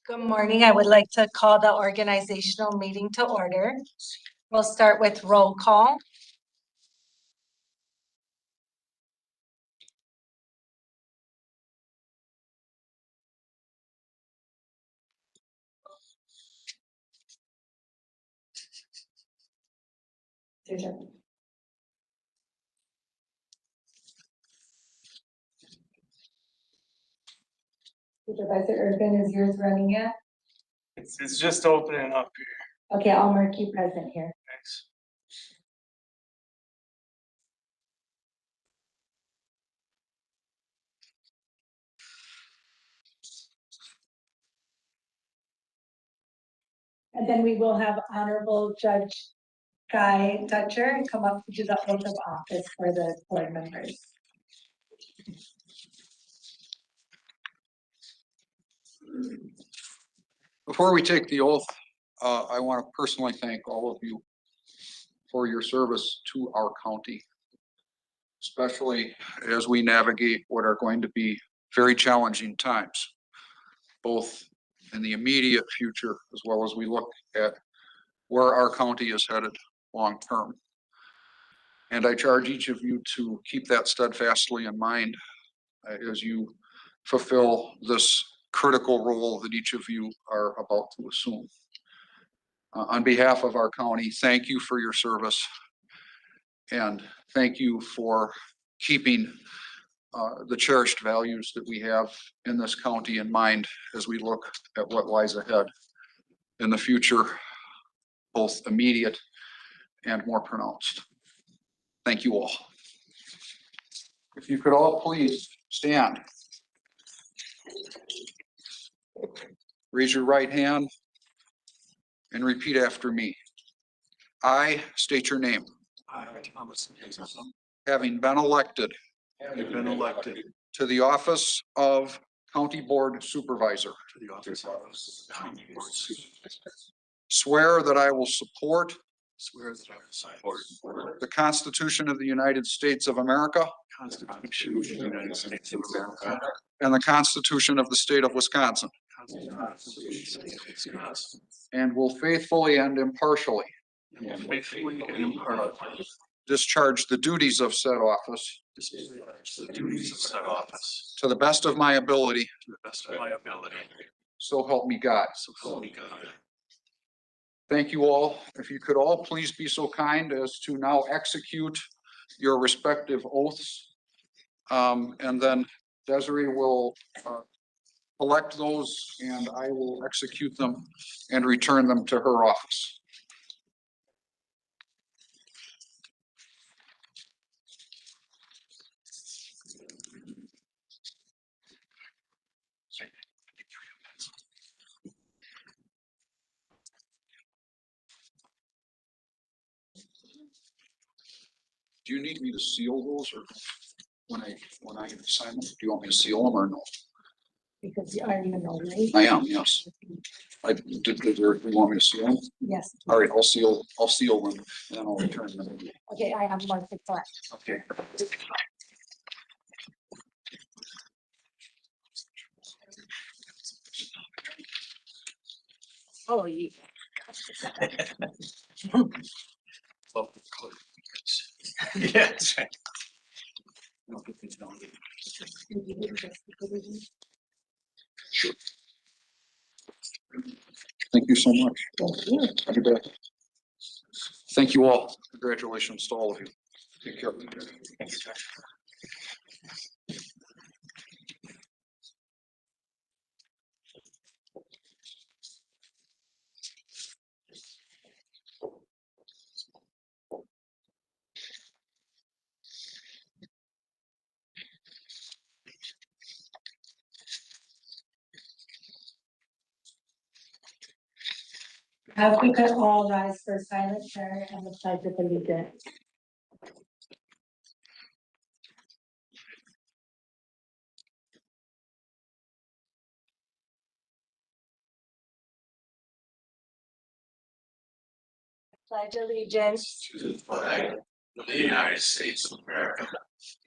Good morning. I would like to call the organizational meeting to order. We'll start with roll call. Supervisor Urban, is yours running yet? It's just opening up here. Okay, I'll mark you present here. Thanks. And then we will have Honorable Judge Guy Dutcher come up to do the oath of office for the board members. Before we take the oath, I want to personally thank all of you for your service to our county, especially as we navigate what are going to be very challenging times, both in the immediate future as well as we look at where our county is headed long term. And I charge each of you to keep that steadfastly in mind as you fulfill this critical role that each of you are about to assume. On behalf of our county, thank you for your service. And thank you for keeping the cherished values that we have in this county in mind as we look at what lies ahead in the future, both immediate and more pronounced. Thank you all. If you could all please stand. Raise your right hand and repeat after me. I state your name. I, Thomas, Having been elected have been elected to the office of County Board Supervisor, to the office of County Board Supervisor. swear that I will support Swear that I will support the Constitution of the United States of America the Constitution of the United States of America, and the Constitution of the State of Wisconsin, Constitution of the State of Wisconsin, and will faithfully and impartially and will faithfully and impartially discharge the duties of said office discharge the duties of said office to the best of my ability, to the best of my ability. so help me God. So help me God. Thank you all. If you could all please be so kind as to now execute your respective oaths. And then Desiree will collect those and I will execute them and return them to her office. Do you need me to seal those or when I sign them, do you want me to seal them or no? Because you already know, right? I am, yes. You want me to seal them? Yes. All right, I'll seal them and then I'll return them. Okay, I have one for that. Okay. Oh, yeah. Yes. Sure. Thank you so much. Thank you. You bet. Thank you all. Congratulations to all of you. Take care. Have we could all rise for silent prayer and the pledge of allegiance. Pledge allegiance To the flag of the United States of America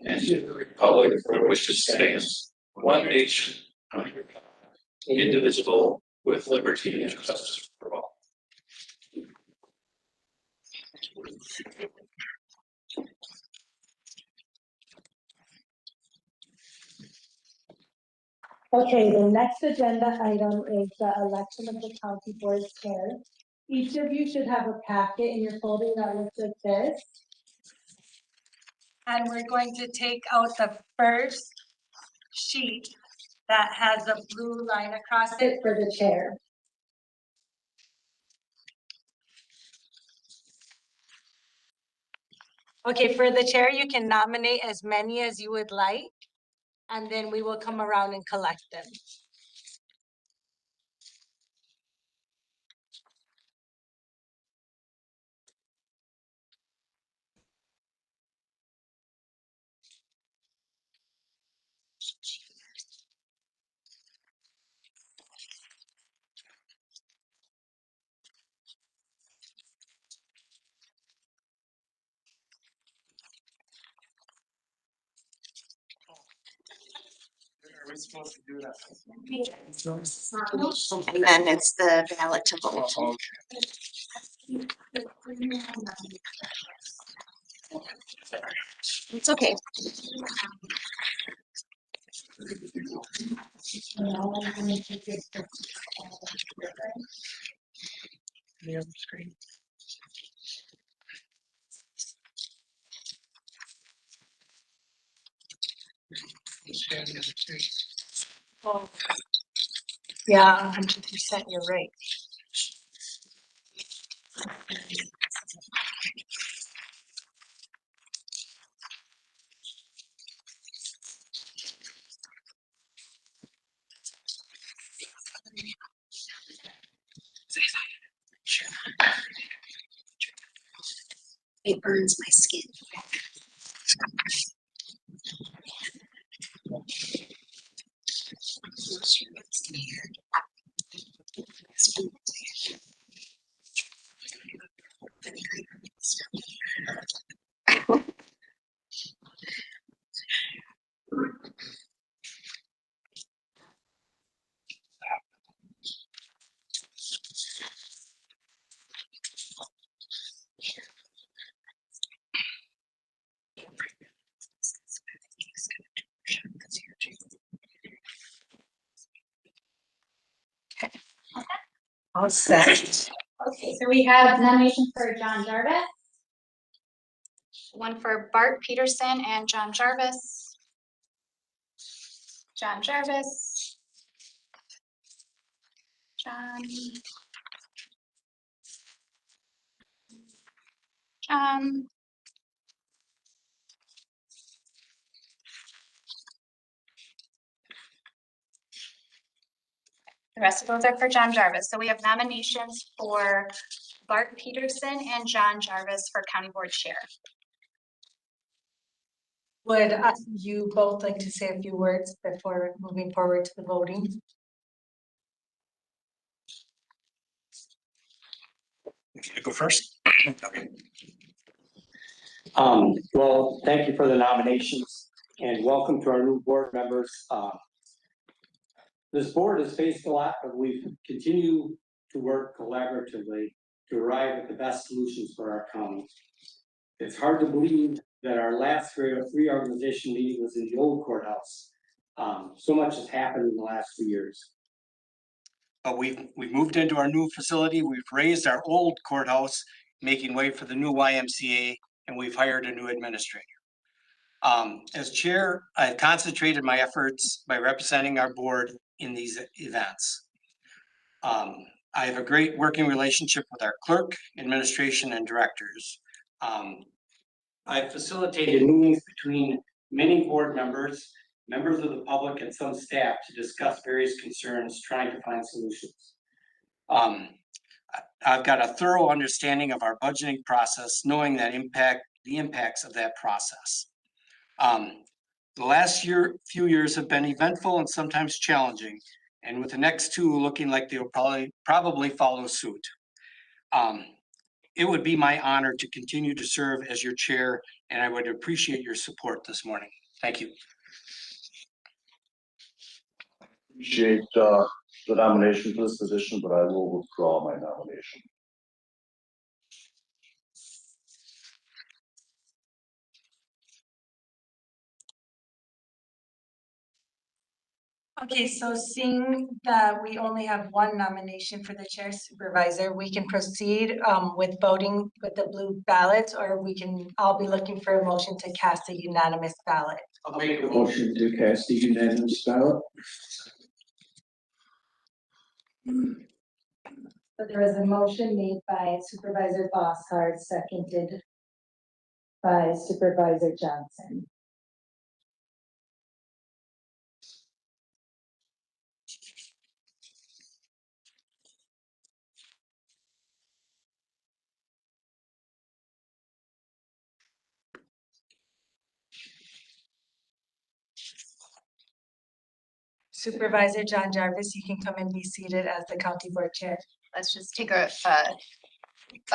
and to the republic for which it stands, one nation, under God, indivisible, with liberty and justice for all. Okay, the next agenda item is the election of the county board chair. Each of you should have a packet in your folder that looks like this. And we're going to take out the first sheet that has a blue line across it for the chair. Okay, for the chair, you can nominate as many as you would like, and then we will come around and collect them. Are we supposed to do that? And then it's the ballot to vote. It's okay. The other screen. Oh. Yeah, 100%, you're right. It burns my skin. All set. Okay, so we have nomination for John Jarvis. One for Bart Peterson and John Jarvis. John Jarvis. John. John. The rest of those are for John Jarvis. So we have nominations for Bart Peterson and John Jarvis for County Board Chair. Would you both like to say a few words before moving forward to the voting? You go first. Okay. Well, thank you for the nominations and welcome to our new board members. This board has faced a lot, but we've continued to work collaboratively to arrive at the best solutions for our county. It's hard to believe that our last reorganization meeting was in the old courthouse. So much has happened in the last 2 years. We've moved into our new facility. We've raised our old courthouse, making way for the new YMCA, and we've hired a new administrator. As chair, I've concentrated my efforts by representing our board in these events. I have a great working relationship with our clerk, administration, and directors. I've facilitated meetings between many board members of the public, and some staff to discuss various concerns, trying to find solutions. I've got a thorough understanding of our budgeting process, knowing that the impacts of that process. The last few years have been eventful and sometimes challenging, and with the next two looking like they'll probably follow suit. It would be my honor to continue to serve as your chair, and I would appreciate your support this morning. Thank you. Appreciate the nomination for this position, but I will withdraw my nomination. Okay, so seeing that we only have one nomination for the chair supervisor, we can proceed with voting with the blue ballots, or I'll be looking for a motion to cast a unanimous ballot. I'll make a motion to cast the unanimous ballot. So there was a motion made by Supervisor Waushara, seconded by Supervisor Johnson. Supervisor John Jarvis, you can come and be seated as the county board chair. Let's just take a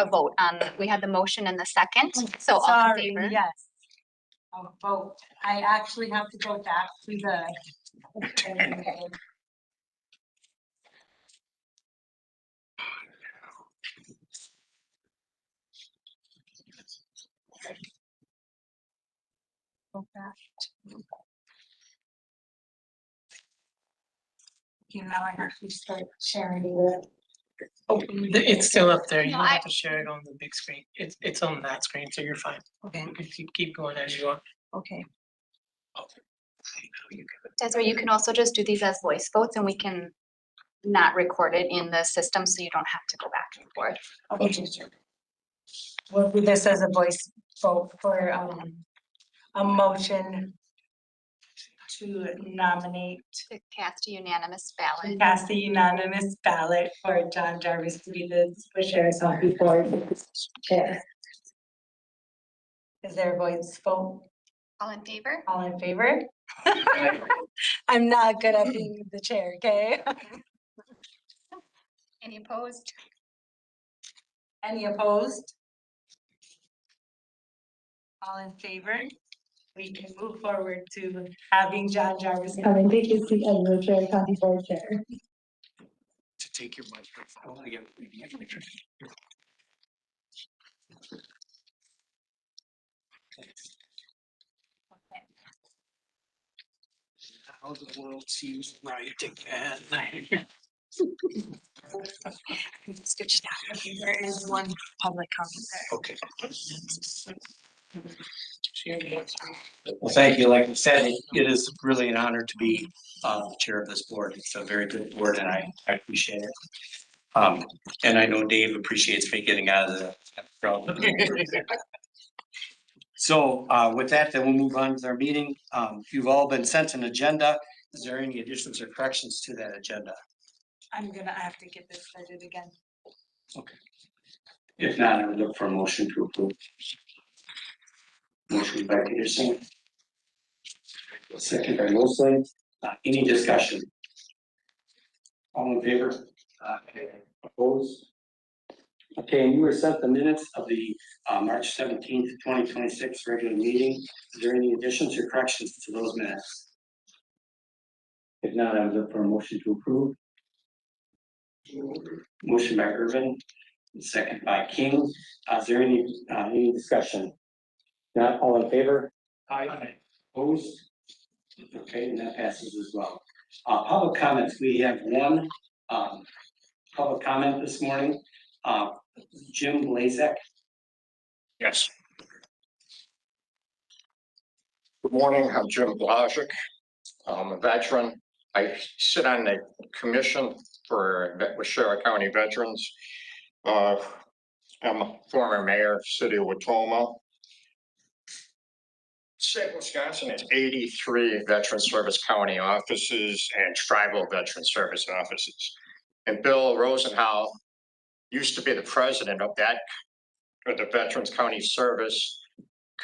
vote on, we had the motion and the second, so all in Sorry, favor. yes. I'll vote. I actually have to go back to the. Go back to. Now I have to start sharing the. It's still up there. You No, don't I- have to share it on the big screen. It's on that screen, so you're fine. Okay, You can keep going as you are. okay. Desiree, you can also just do these as voice votes and we can not record it in the system, so you don't have to go back and forth. Okay. We'll do this as a voice vote for a motion to nominate, To cast a unanimous to ballot. cast a unanimous ballot for John Jarvis to be the Waushara County Board Chair. Is there a voice vote? All in favor? All in favor? I'm not good at being the chair, okay? Any opposed? Any opposed? All in favor? We can move forward to having John Jarvis come and take his seat as the Waushara County Board Chair. To take your microphone. I want to get a picture. How the world seems right again. There is one public comment there. Okay. Well, thank you. Like I said, it is really an honor to be the chair of this board. It's a very good board and I appreciate it. And I know Dave appreciates me getting out of the crowd. So with that, then we'll move on with our meeting. You've all been sent an agenda. Is there any additions or corrections to that agenda? I have to get this started again. Okay. If not, I would look for a motion to approve. Motion by Peterson. Second by Mosley. Any discussion? All in favor? Opposed? Okay, and you were sent the minutes of the March 17th, 2026 regular meeting. Is there any additions or corrections to those minutes? If not, I would look for a motion to approve. Motion by Irvin, second by King. Is there any discussion? Not all in favor? Aye. Opposed? Okay, and that passes as well. Public comments, we have one public comment this morning. Jim Blazek. Yes. Good morning, I'm Jim Blazek. I'm a veteran. I sit on the commission for Waushara County Veterans. I'm a former mayor of the city of Watoma. State of Wisconsin has 83 Veteran Service County offices and tribal Veteran Service offices. And Bill Rosenhau used to be the president of the Veterans County Service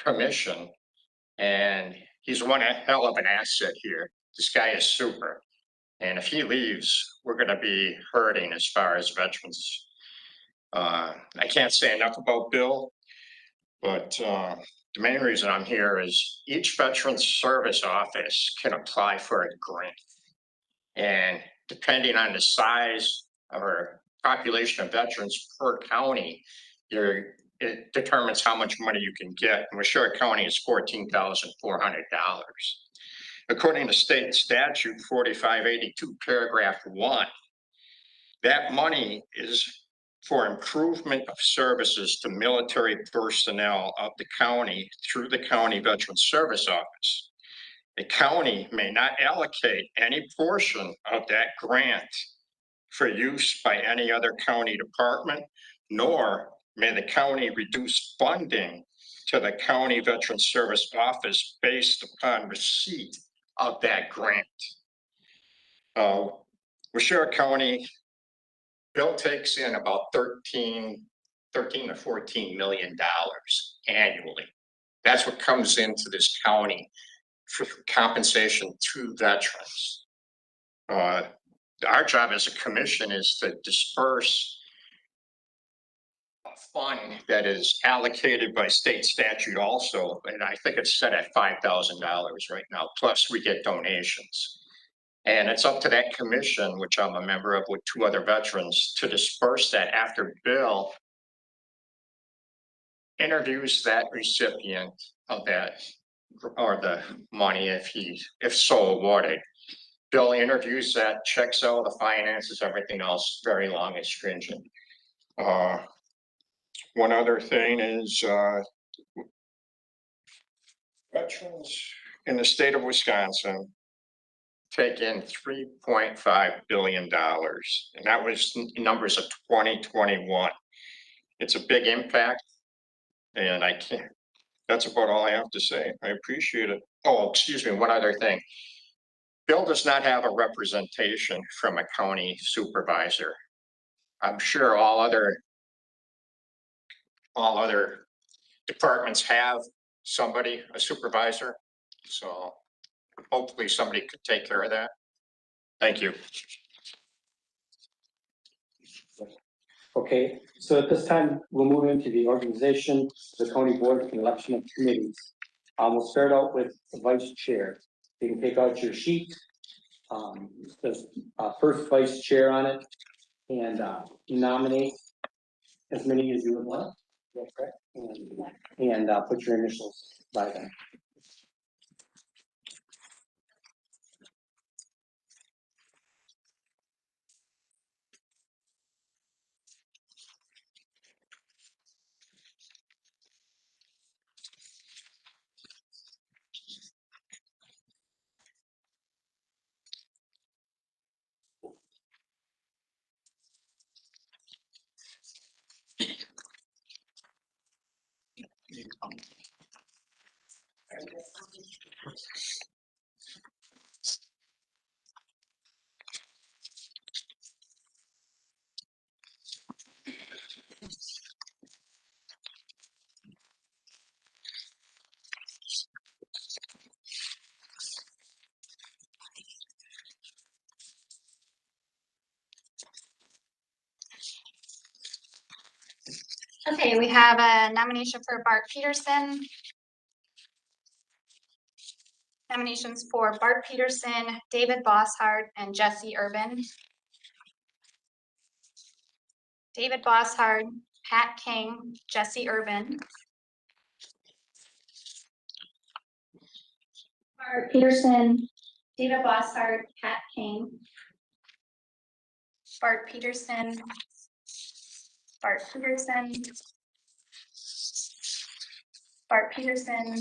Commission. And he's one hell of an asset here. This guy is super. And if he leaves, we're gonna be hurting as far as veterans. I can't say enough about Bill, but the main reason I'm here is each veteran service office can apply for a grant. And depending on the size of our population of veterans per county, it determines how much money you can get. And Waushara County is $14,400. According to state statute 4582, paragraph 1, that money is for improvement of services to military personnel of the county through the County Veteran Service Office. The county may not allocate any portion of that grant for use by any other county department, nor may the county reduce funding to the County Veteran Service Office based upon receipt of that grant. Waushara County bill takes in about 13 to 14 million dollars annually. That's what comes into this county for compensation to veterans. Our job as a commission is to disperse a fund that is allocated by state statute also, and I think it's set at $5,000 right now, plus we get donations. And it's up to that commission, which I'm a member of with 2 other veterans, to disperse that after Bill interviews that recipient of that, or the money if so awarded. Bill interviews that, checks out the finances, everything else, very long and stringent. One other thing is veterans in the state of Wisconsin take in $3.5 billion. And that was numbers of 2021. It's a big impact. And that's about all I have to say. I appreciate it. Oh, excuse me, one other thing. Bill does not have a representation from a county supervisor. I'm sure all other departments have somebody, a supervisor. So hopefully somebody could take care of that. Thank you. Okay, so at this time, we'll move into the organization, the county board and election of committees. We'll start out with the vice chair. You can take out your sheet. There's first vice chair on it, and nominate as many as you would want. That's correct. And put your initials by them. Okay, we have a nomination for Bart Peterson. Nominations for Bart Peterson, David Bosshard, and Jesse Urban. David Bosshard, Pat King, Jesse Urban. Bart Peterson, David Bosshard, Pat King. Bart Peterson. Bart Peterson. Bart Peterson.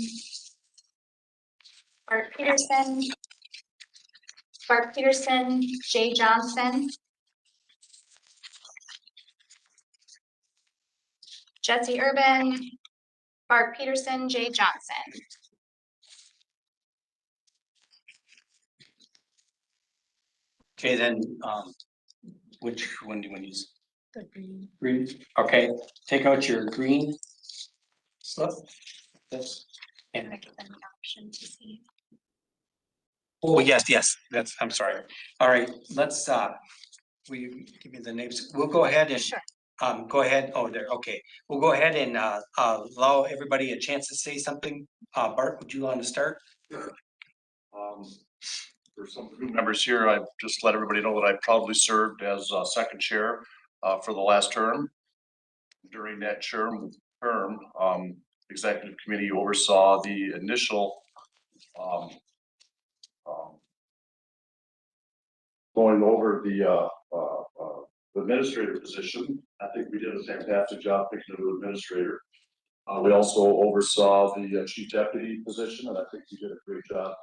Bart Peterson. Bart Peterson, Jay Johnson. Jesse Urban, Bart Peterson, Jay Johnson. Okay, then, which one do you want to use? The green. Green, okay, take out your green slip. This. And I give them an option to see. oh, yes, that's, I'm sorry. All right, let's, will you give me the names? We'll go ahead and. Sure. Go ahead, oh, there, okay. We'll go ahead and, allow everybody a chance to say something. Bart, would you want to start? For some new members here, I've just let everybody know that I proudly served as second chair for the last term. During that term, executive committee oversaw the initial going over the administrator position. I think we did a fantastic job picking a new administrator. We also oversaw the chief deputy position, and I think we did a great job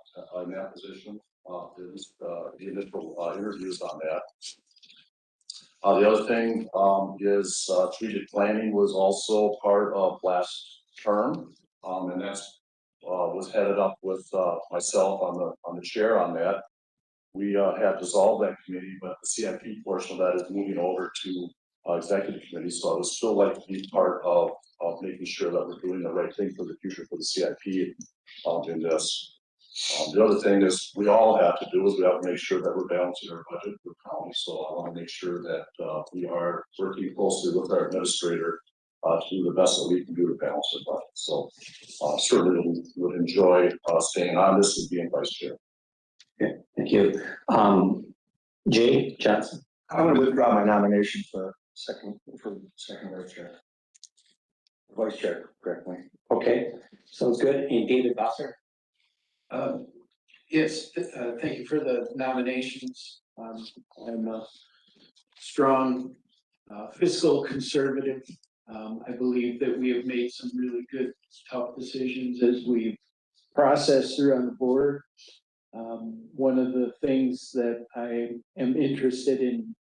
in that position. The initial interviews on that. The other thing is strategic planning was also part of last term, and that's was headed up with myself on the chair on that. We have dissolved that committee, but the CIP portion of that is moving over to executive committee. So I would still like to be part of making sure that we're doing the right thing for the future for the CIP in this. The other thing is we all have to do is we have to make sure that we're balancing our budget for county. So I want to make sure that we are working closely with our administrator to do the best that we can do to balance the budget. So certainly would enjoy staying on this and being vice chair. Okay, thank you. Jay Johnson. I'm going to withdraw my nomination for second vice chair. Vice chair, correctly. Okay, sounds good. And David Bosser. Yes, thank you for the nominations. I'm a strong fiscal conservative. I believe that we have made some really good, tough decisions as we process through on the board. One of the things that I am interested in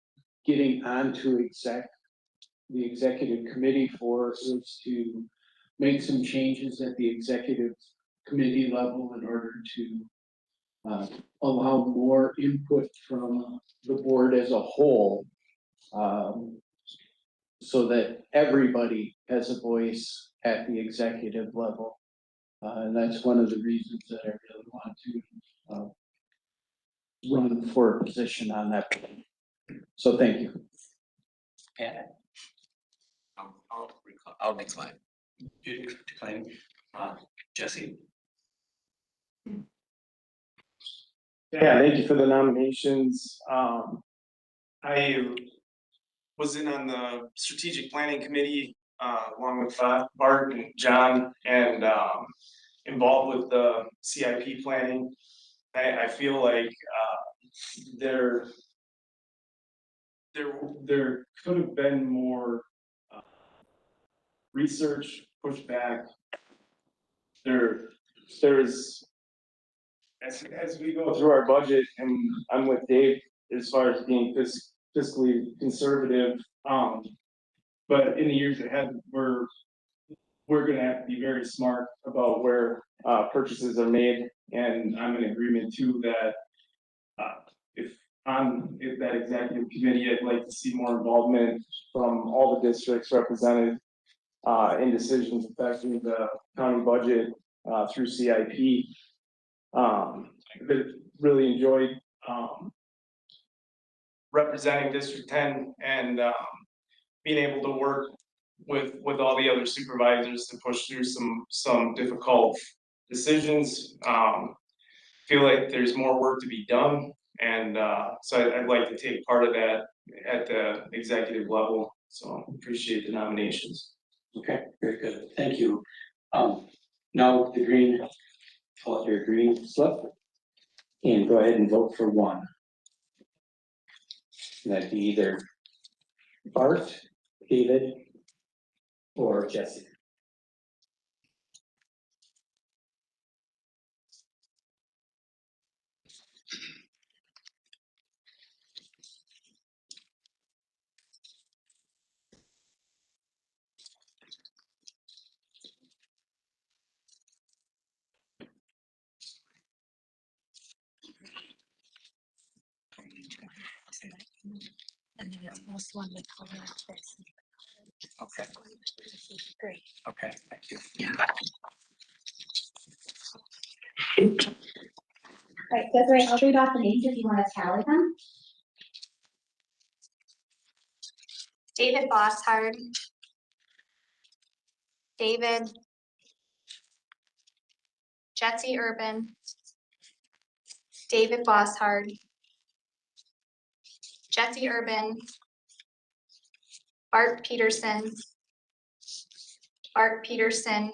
getting onto the executive committee for is to make some changes at the executive committee level in order to allow more input from the board as a whole, so that everybody has a voice at the executive level. And that's one of the reasons that I really want to run for a position on that. So thank you. And I'll decline. declining, Jesse. Yeah, thank you for the nominations. I was in on the strategic planning committee along with Bart and John, and involved with the CIP planning. I feel like there could have been more research pushed back. There's as we go through our budget, and I'm with Dave as far as being fiscally conservative. But in the years ahead, we're gonna have to be very smart about where purchases are made, and I'm in agreement too that if that executive committee, I'd like to see more involvement from all the districts represented in decisions affecting the county budget through CIP. Really enjoyed representing District 10 and being able to work with all the other supervisors to push through some difficult decisions. Feel like there's more work to be done, and so I'd like to take part of that at the executive level. So appreciate the nominations. Okay, very good. Thank you. Now the green, fill out your green slip and go ahead and vote for one. And that'd be either Bart, David, or Jesse. And then it's most one with color. Okay. Great. Okay, thank you. Right, Desiree, I'll read off the names if you want to tally them. David Bosshard. David. Jesse Urban. David Bosshard, Jesse Urban, Bart Peterson, Bart Peterson,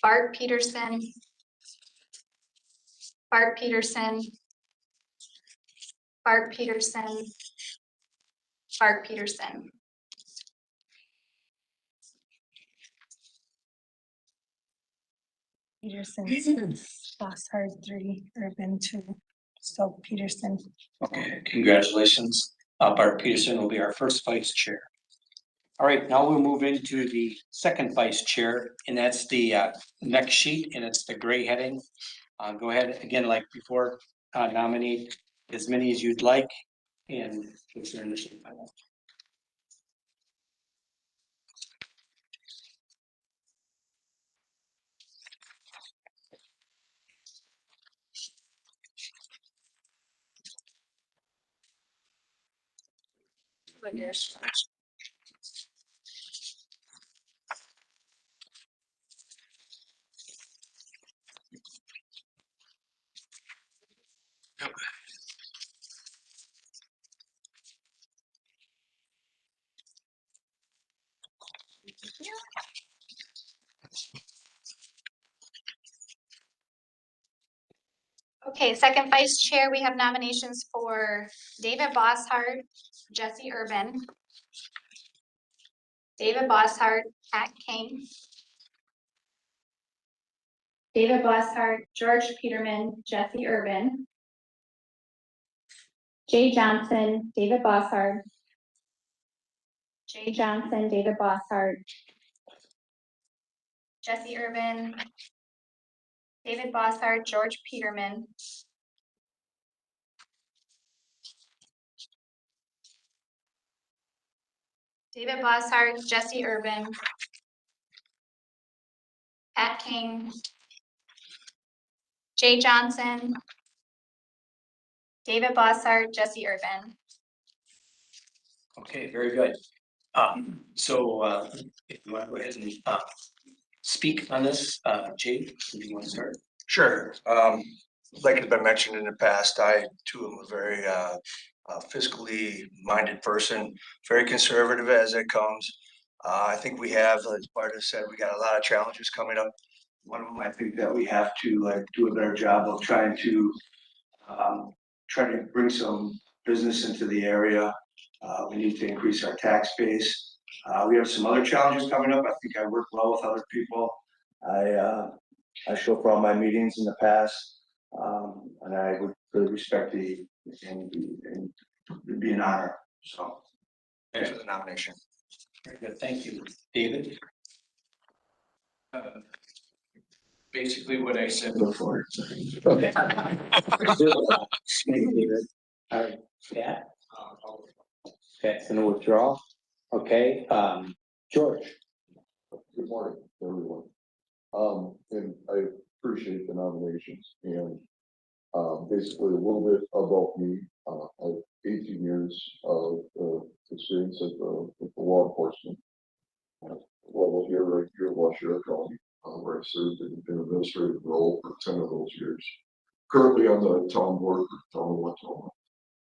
Bart Peterson, Bart Peterson, Bart Peterson, Bart Peterson. Peterson, Bosshard 3, Urban 2, so Peterson. Okay, congratulations. Bart Peterson will be our first vice chair. All right, now we'll move into the second vice chair, and that's the next sheet, and it's the gray heading. Go ahead, again, like before, nominate as many as you'd like, and fix your initial title. Okay, second vice chair, we have nominations for David Bosshard, Jesse Urban, David Bosshard, Pat King, David Bosshard, George Peterman, Jesse Urban, Jay Johnson, David Bosshard, Jay Johnson, David Bosshard, Jesse Urban, David Bosshard, George Peterman, David Bosshard, Jesse Urban, Pat King, Jay Johnson, David Bosshard, Jesse Urban. Okay, very good. So if you want to go ahead and speak on this, Jay, if you want to start. Sure. Like has been mentioned in the past, I too am a very fiscally minded person, very conservative as it comes. I think we have, as Bart said, we got a lot of challenges coming up. One of them, I think that we have to do a better job of trying to bring some business into the area. We need to increase our tax base. We have some other challenges coming up. I think I work well with other people. I show up for all my meetings in the past, and I would really respect and it'd be an honor. So, thanks for the nomination. Very good, thank you. David? Basically what I said before. Okay. Thank you, David. All right, Pat? Okay, and a withdrawal. Okay, George? Good morning, everyone. And I appreciate the nominations and basically a little bit about me. I have 18 years of experience with the law enforcement level here, right here in Waushara County, where I served in an administrative role for 10 of those years. Currently on the town board for the town of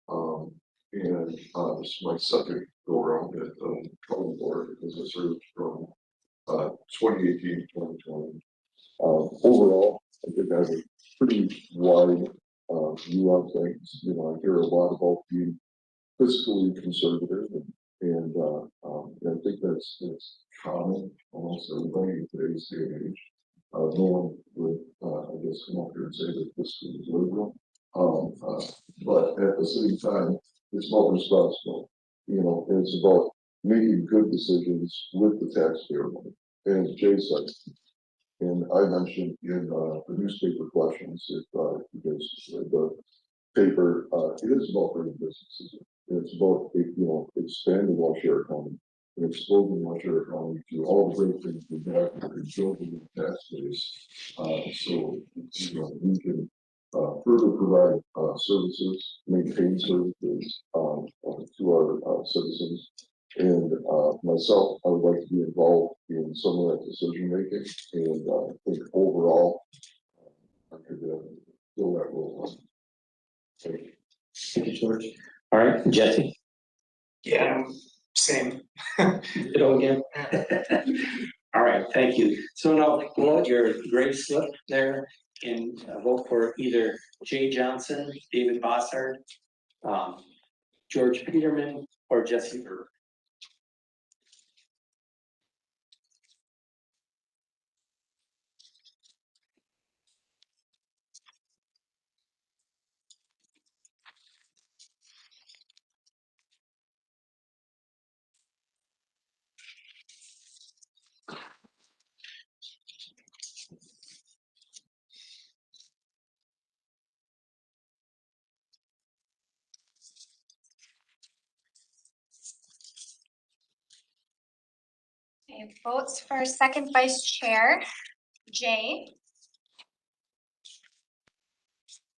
Watoma. And this is my second go around at the county board as I served from 2018 to 2020. Overall, I think I have a pretty wide view on things. You know, I hear a lot about being fiscally conservative, and I think that's common almost everybody in today's day and age. No one would, I guess, come up here and say that fiscally is liberal. But at the same time, it's about responsible. You know, it's about making good decisions with the taxpayer money. And as Jay said, and I mentioned in the newspaper questions, if because the paper, it is about bringing businesses. And it's about, expanding Waushara County and exposing Waushara County to all the great things we have and building the tax base. So, we can further provide services, maintain services to our citizens. And myself, I would like to be involved in some of that decision making. And I think overall, Thank you, George. All right, Jesse. Yeah, same. Ditto again. All right, thank you. So now pull out your gray slip there and vote for either Jay Johnson, David Bossard, George Peterman, or Jesse Erb. Okay, votes for second vice chair, Jay.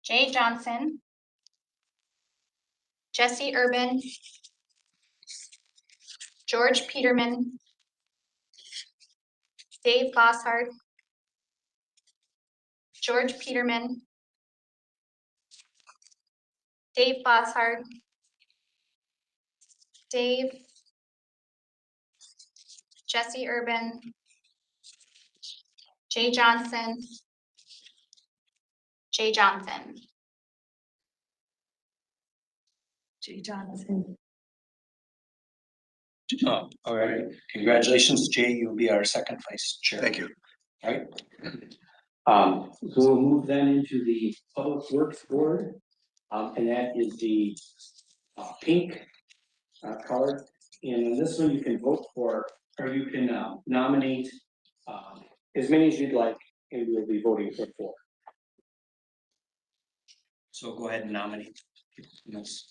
Jay Johnson. Jesse Urban. George Peterman. Dave Bossard. George Peterman. Dave Bossard. Dave. Jesse Urban. Jay Johnson. Jay Johnson. Jay Johnson. All right, congratulations, Jay, you'll be our second vice chair. Thank you. All right, So we'll move then into the Public Works Board, and that is the pink card. And in this one, you can vote for, or you can nominate as many as you'd like, and we'll be voting for 4. so go ahead and nominate. Yes.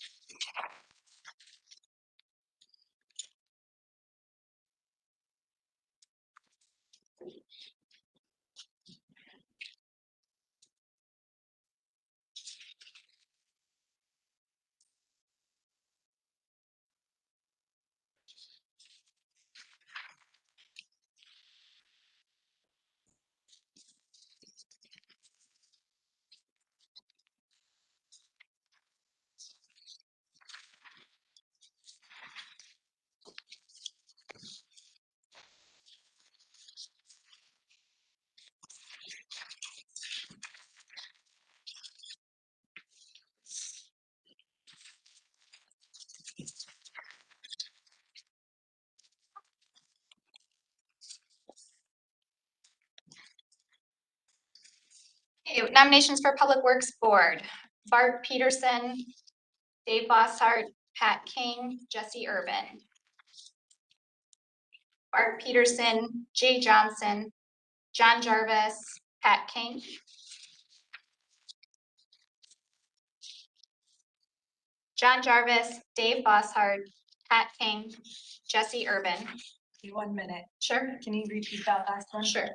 Okay, nominations for Public Works Board, Bart Peterson, Dave Bossart, Pat King, Jesse Urban. Bart Peterson, Jay Johnson, John Jarvis, Pat King. John Jarvis, Dave Bossart, Pat King, Jesse Urban. 1 minute. Sure. Can you repeat that last one? Sure.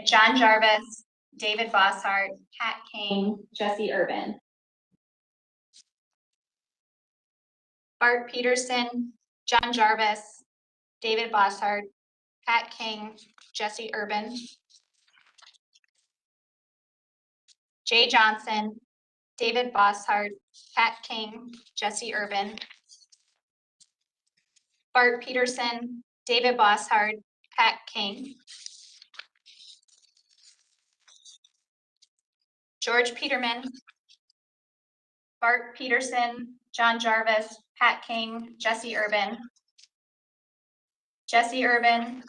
John Jarvis, David Bossart, Pat King, Jesse Urban. Bart Peterson, John Jarvis, David Bossart, Pat King, Jesse Urban. Jay Johnson, David Bossart, Pat King, Jesse Urban. Bart Peterson, David Bossart, Pat King. George Peterman. Bart Peterson, John Jarvis, Pat King, Jesse Urban. Jesse Urban.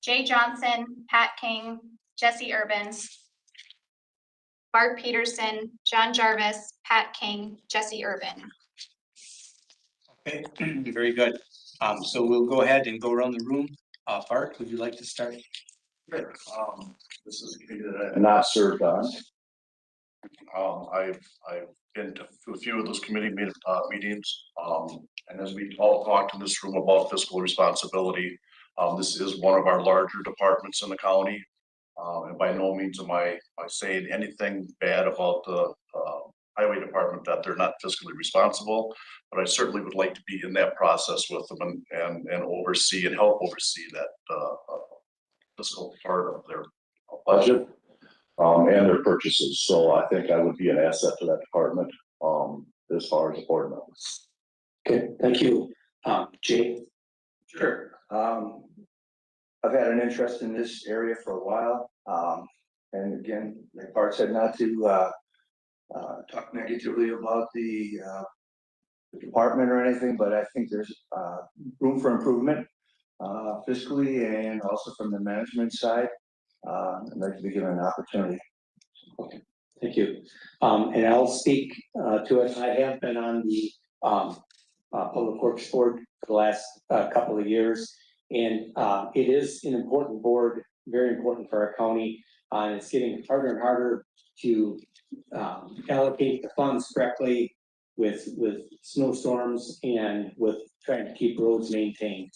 Jay Johnson, Pat King, Jesse Urban. Bart Peterson, John Jarvis, Pat King, Jesse Urban. Okay, very good. So we'll go ahead and go around the room. Bart, would you like to start? Sure. This is a committee that I have not served on. I've been to a few of those committee meetings, and as we all talked in this room about fiscal responsibility, this is one of our larger departments in the county. And by no means am I saying anything bad about the highway department, that they're not fiscally responsible, but I certainly would like to be in that process with them and oversee and help oversee that fiscal part of their budget. and their purchases. So I think I would be an asset to that department, as far as the board members. Okay, thank you. Jay? Sure. I've had an interest in this area for a while. And again, like Bart said, not to talk negatively about the department or anything, but I think there's room for improvement fiscally and also from the management side. I'd like to be given an opportunity. Okay, thank you. And I'll speak to it. I have been on the Public Works Board for the last couple of years. And it is an important board, very important for our county. And it's getting harder and harder to allocate the funds correctly with snowstorms and with trying to keep roads maintained.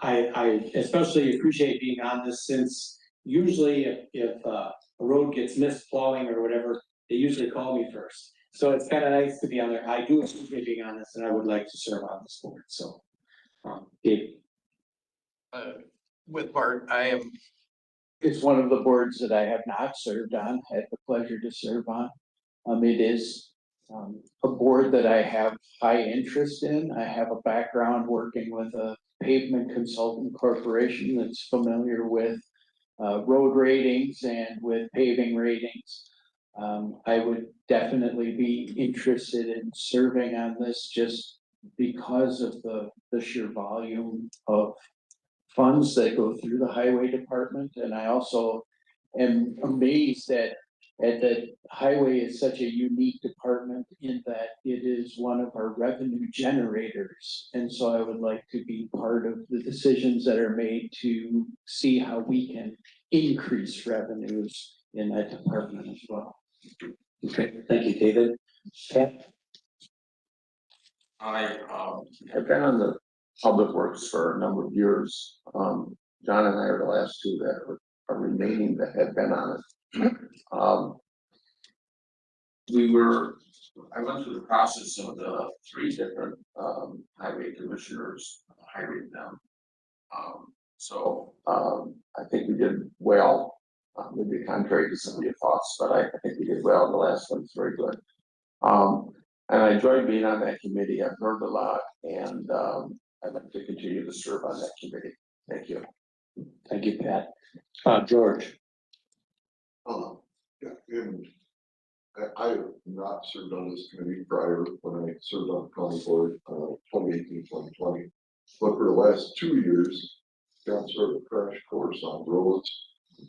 I especially appreciate being on this, since usually if a road gets missed plowing or whatever, they usually call me first. So it's kind of nice to be on there. I do appreciate being on this, and I would like to serve on this board. So, Dave. With Bart, it's one of the boards that I have not served on, had the pleasure to serve on. It is a board that I have high interest in. I have a background working with a pavement consultant corporation that's familiar with road ratings and with paving ratings. I would definitely be interested in serving on this just because of the sheer volume of funds that go through the highway department. And I also am amazed that the highway is such a unique department in that it is one of our revenue generators. And so I would like to be part of the decisions that are made to see how we can increase revenues in that department as well. Okay, thank you, David. Pat? I have been on the Public Works for a number of years. John and I are the last two that are remaining that have been on it. I went through the process of the 3 different highway commissioners hiring them. So I think we did well. Maybe contrary to some of your thoughts, but I think we did well. The last one's very good. And I enjoyed being on that committee. I've learned a lot, and I'd like to continue to serve on that committee. Thank you. Thank you, Pat. George? Yeah, and I have not served on this committee prior when I served on the county board, 2018, 2020. But for the last 2 years, John started a crash course on roads,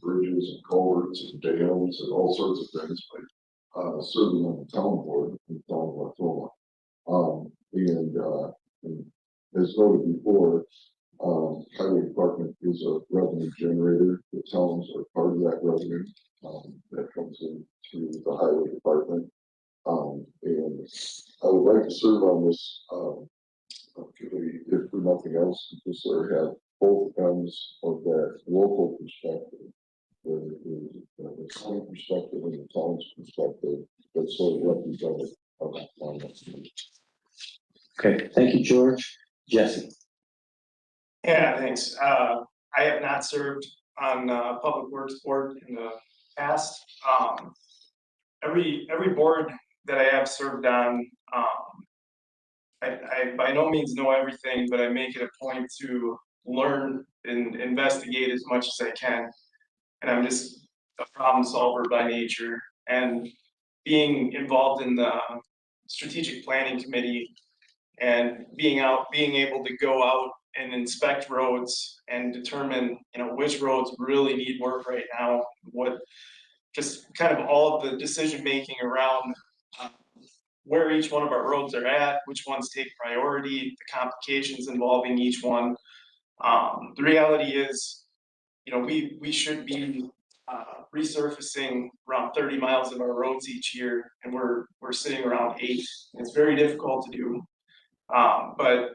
bridges and culverts and dams and all sorts of things by serving on the town board in the town of Waushara. And as noted before, highway department is a revenue generator. The towns are part of that revenue that comes in through the highway department. And I would like to serve on this committee, if for nothing else, just sort of have both ends of that local perspective. The county perspective and the town's perspective that sort of represented on that committee. Okay, thank you, George. Jesse? Yeah, thanks. I have not served on Public Works Board in the past. Every board that I have served on, I by no means know everything, but I make it a point to learn and investigate as much as I can. And I'm just a problem solver by nature. And being involved in the strategic planning committee and being able to go out and inspect roads and determine, which roads really need work right now, what just kind of all of the decision making around where each one of our roads are at, which ones take priority, the complications involving each one. The reality is, we should be resurfacing around 30 miles of our roads each year, and we're sitting around 8. It's very difficult to do, but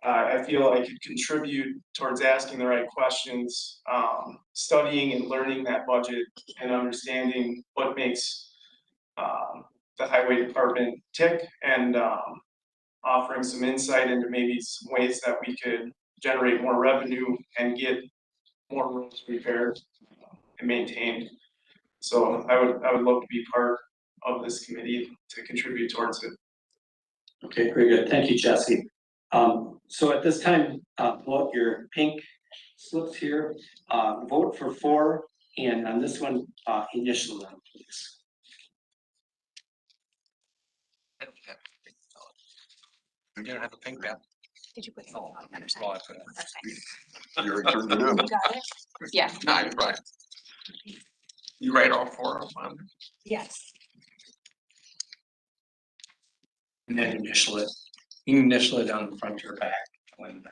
I feel I could contribute towards asking the right questions, studying and learning that budget, and understanding what makes the highway department tick, and offering some insight into maybe some ways that we could generate more revenue and get more roads repaired and maintained. So I would love to be part of this committee to contribute towards it. Okay, very good. Thank you, Jesse. So at this time, pull up your pink slips here, vote for 4, and on this one, initial them, please. We didn't have a pink pen. Did you put something on the other side? Well, I put it- That's fine. You already turned it in. You got it? Yeah. No, you're right. You write all 4 of them. Yes. And then initial it. You can initial it on the front or back. When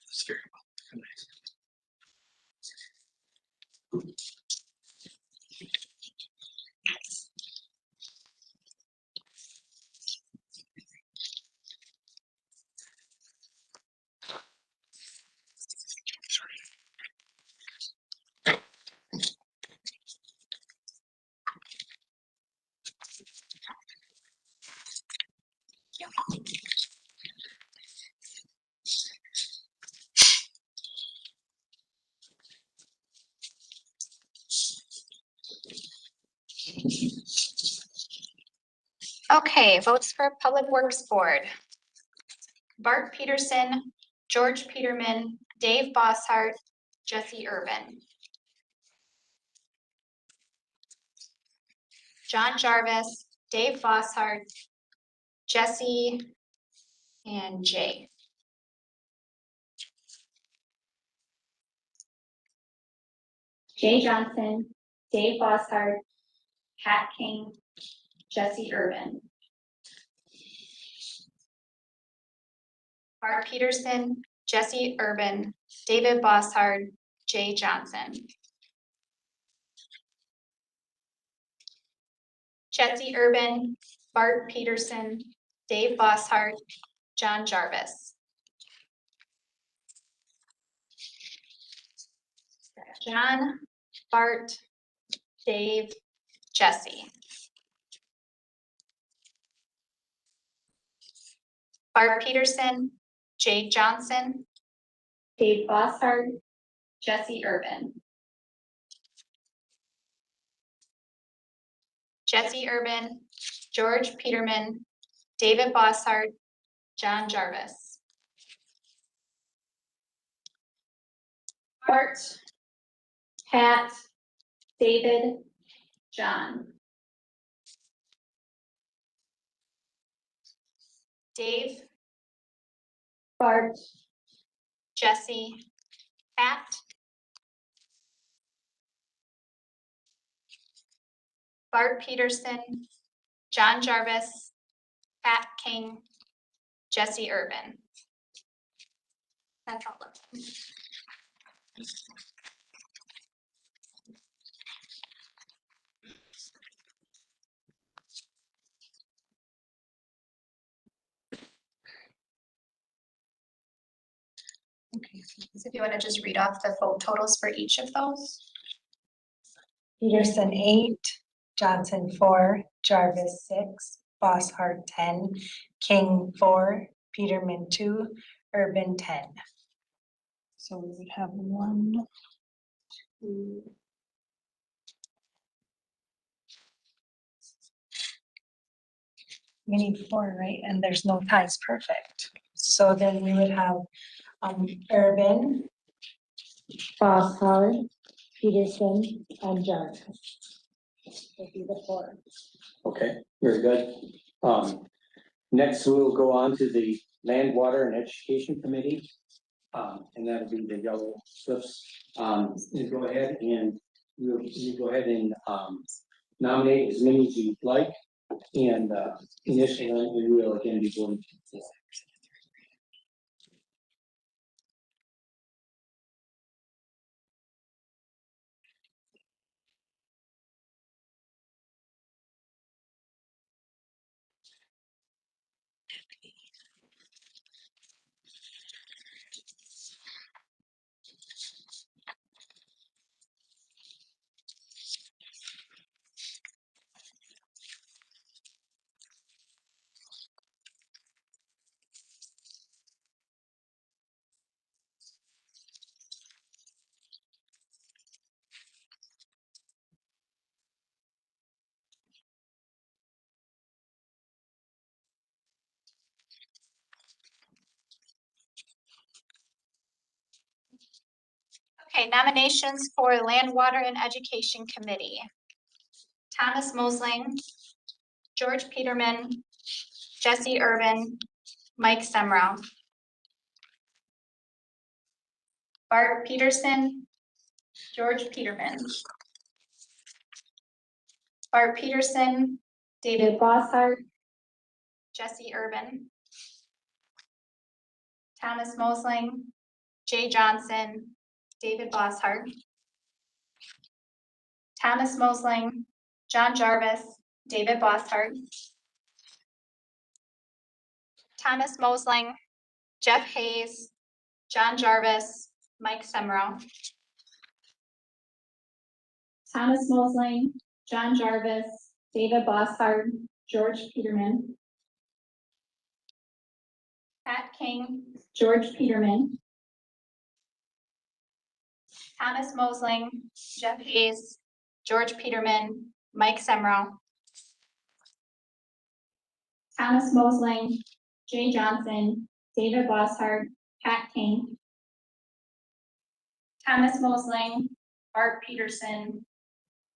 It's very well. Nice. Okay, votes for Public Works Board. Bart Peterson, George Peterman, Dave Bosshart, Jesse Urban. John Jarvis, Dave Bosshart, Jesse, and Jay. Jay Johnson, Dave Bosshart, Pat King, Jesse Urban. Bart Peterson, Jesse Urban, David Bosshart, Jay Johnson. Jesse Urban, Bart Peterson, Dave Bosshart, John Jarvis. John, Bart, Dave, Jesse. Bart Peterson, Jay Johnson, Dave Bosshart, Jesse Urban. Jesse Urban, George Peterman, David Bosshart, John Jarvis. Bart, Pat, David, John. Dave, Bart, Jesse, Pat, Bart Peterson, John Jarvis, Pat King, Jesse Urban. That's all of them. Okay, so if you want to just read off the vote totals for each of those. Peterson 8, Johnson 4, Jarvis 6, Bosshart 10, King 4, Peterman 2, Urban 10. So we would have 1, 2. We need 4, right? And there's no ties, perfect. So then we would have Urban, Bosshart, Peterson, and Jarvis. Would be the 4. Okay, very good. Next, we'll go on to the Land, Water, and Education Committee. And that'll be the yellow slips. You go ahead and you go ahead and nominate as many as you'd like. And initially, we will again be voting. Okay, nominations for Land, Water, and Education Committee. Thomas Mosling, George Peterman, Jesse Urban, Mike Semrau. Bart Peterson, George Peterman. Bart Peterson, David Bosshart, Jesse Urban. Thomas Mosling, Jay Johnson, David Bosshart. Thomas Mosling, John Jarvis, David Bosshart. Thomas Mosling, Jeff Hayes, John Jarvis, Mike Semrau. Thomas Mosling, John Jarvis, David Bosshart, George Peterman. Pat King, George Peterman. Thomas Mosling, Jeff Hayes, George Peterman, Mike Semrau. Thomas Mosling, Jay Johnson, David Bosshart, Pat King. Thomas Mosling, Bart Peterson,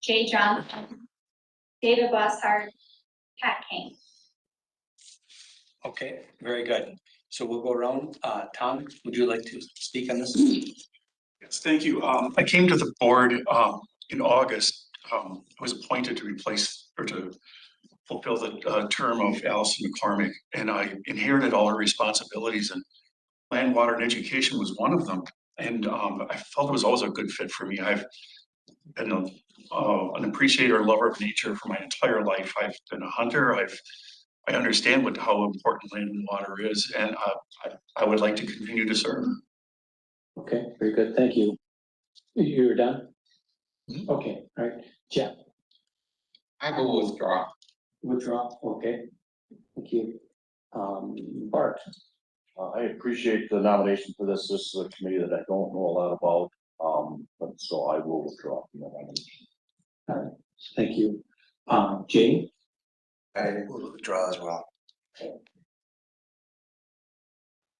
Jay Johnson, David Bosshart, Pat King. Okay, very good. So we'll go around. Tom, would you like to speak on this? Yes, thank you. I came to the board in August. I was appointed to replace or to fulfill the term of Allison McCormick, and I inherited all her responsibilities, and land, water, and education was one of them. And I felt it was always a good fit for me. I've been an appreciator and lover of nature for my entire life. I've been a hunter. I understand how important land and water is, and I would like to continue to serve. Okay, very good. Thank you. You're done? Okay, all right. Jeff, I will withdraw. withdraw. Okay. Thank you. Bart, I appreciate the nomination for this. This is a committee that I don't know a lot about, but so I will withdraw from the nomination. all right. Thank you. Jay? I will withdraw as well.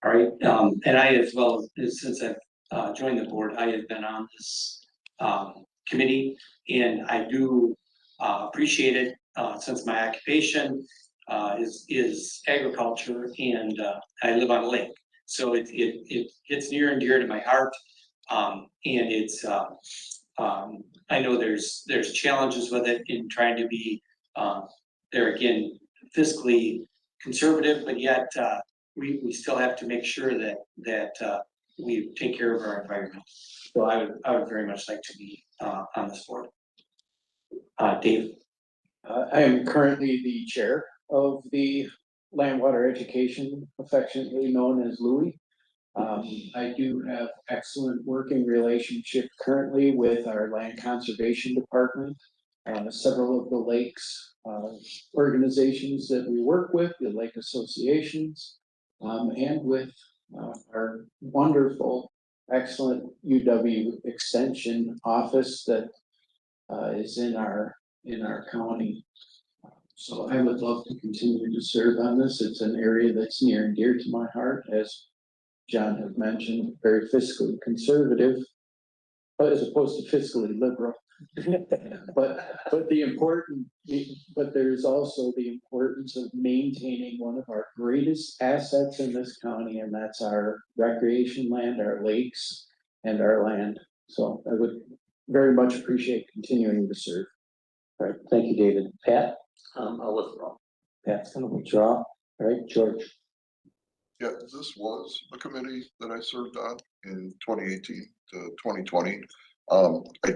All right, and I as well, since I've joined the board, I have been on this committee, and I do appreciate it, since my occupation is agriculture, and I live on a lake. So it gets near and dear to my heart, and it's I know there's challenges with it in trying to be there again fiscally conservative, but yet we still have to make sure that we take care of our environment. So I would very much like to be on this board. Dave? I am currently the chair of the Land Water Education, affectionately known as Louis. I do have excellent working relationship currently with our land conservation department, several of the lakes organizations that we work with, the lake associations, and with our wonderful, excellent UW Extension office that is in our county. So I would love to continue to serve on this. It's an area that's near and dear to my heart, as John had mentioned, very fiscally conservative, as opposed to fiscally liberal. But there's also the importance of maintaining one of our greatest assets in this county, and that's our recreation land, our lakes, and our land. So I would very much appreciate continuing to serve. All right, thank you, David. Pat? I'll withdraw. Pat's gonna withdraw. All right, George? Yeah, this was a committee that I served on in 2018 to 2020. I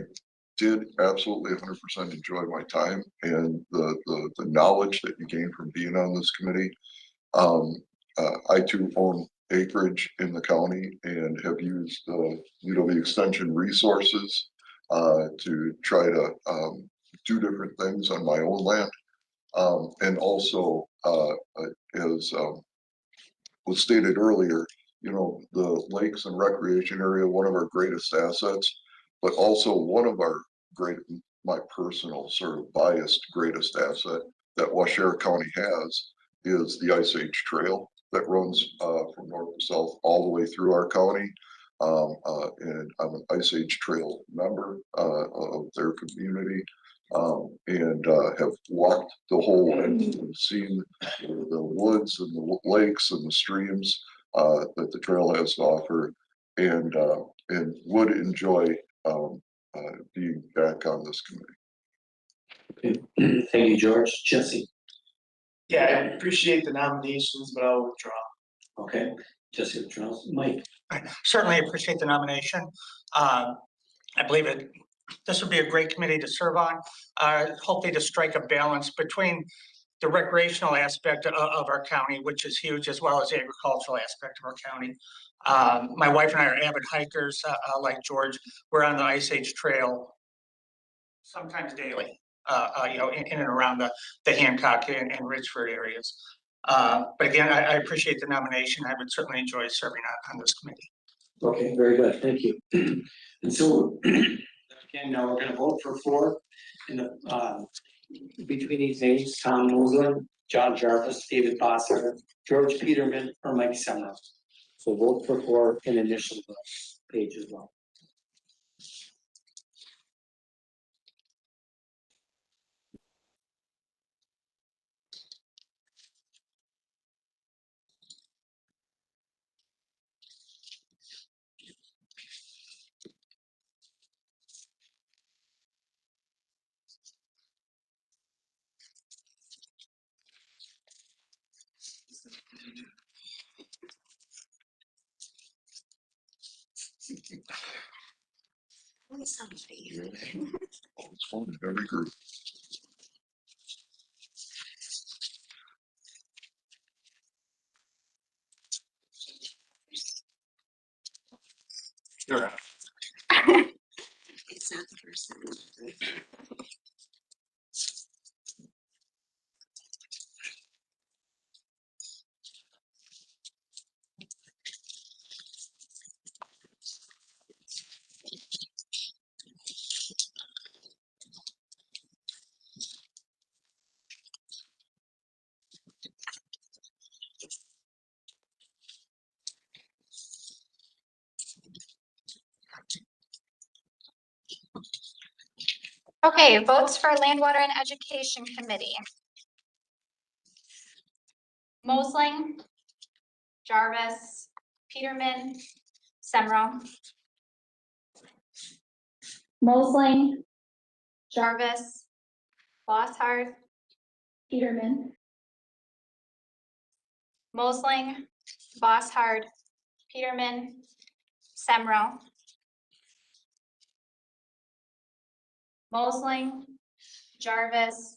did absolutely 100% enjoy my time and the knowledge that you gain from being on this committee. I too own acreage in the county and have used the UW Extension resources to try to do different things on my own land. And also, as was stated earlier, you know, the lakes and recreation area, one of our greatest assets, but also one of our my personal sort of biased greatest asset that Waushara County has is the Ice Age Trail that runs from north to south all the way through our county. And I'm an Ice Age Trail member, of their community. And have walked the whole length and seen the woods and the lakes and the streams, that the trail has to offer. And would enjoy, being back on this committee. Thank you, George. Jesse. Yeah, I appreciate the nominations, but I'll withdraw. Okay, Jesse withdraws. Mike. I certainly appreciate the nomination. I believe this would be a great committee to serve on, hopefully to strike a balance between the recreational aspect of our county, which is huge, as well as the agricultural aspect of our county. My wife and I are avid hikers, like George. We're on the Ice Age Trail sometimes daily, in and around the Hancock and Richford areas. But again, I appreciate the nomination. I would certainly enjoy serving on this committee. Okay, very good. Thank you. And so, again, now we're gonna vote for 4 in the, between these names, Tom Mosley, John Jarvis, David Bosser, George Peterman, or Mike Semmer. So vote for 4 and initial the page as well. It's fun in every group. Sure. It's not the first time. Okay, votes for Land, Water, and Education Committee. Mosling, Jarvis, Peterman, Semro. Mosling, Jarvis, Bosshard, Peterman. Mosling, Bosshard, Peterman, Semro. Mosling, Jarvis,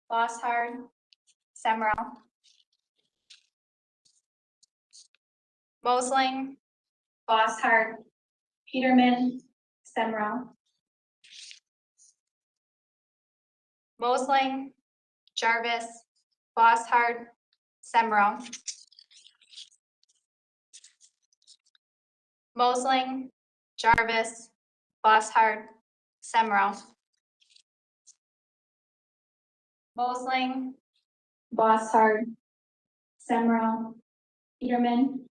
Bosshard, Semro. Mosling, Bosshard, Peterman, Semro. Mosling, Jarvis, Bosshard, Semro. Mosling, Jarvis, Bosshard, Semro. Mosling, Bosshard, Semro, Peterman.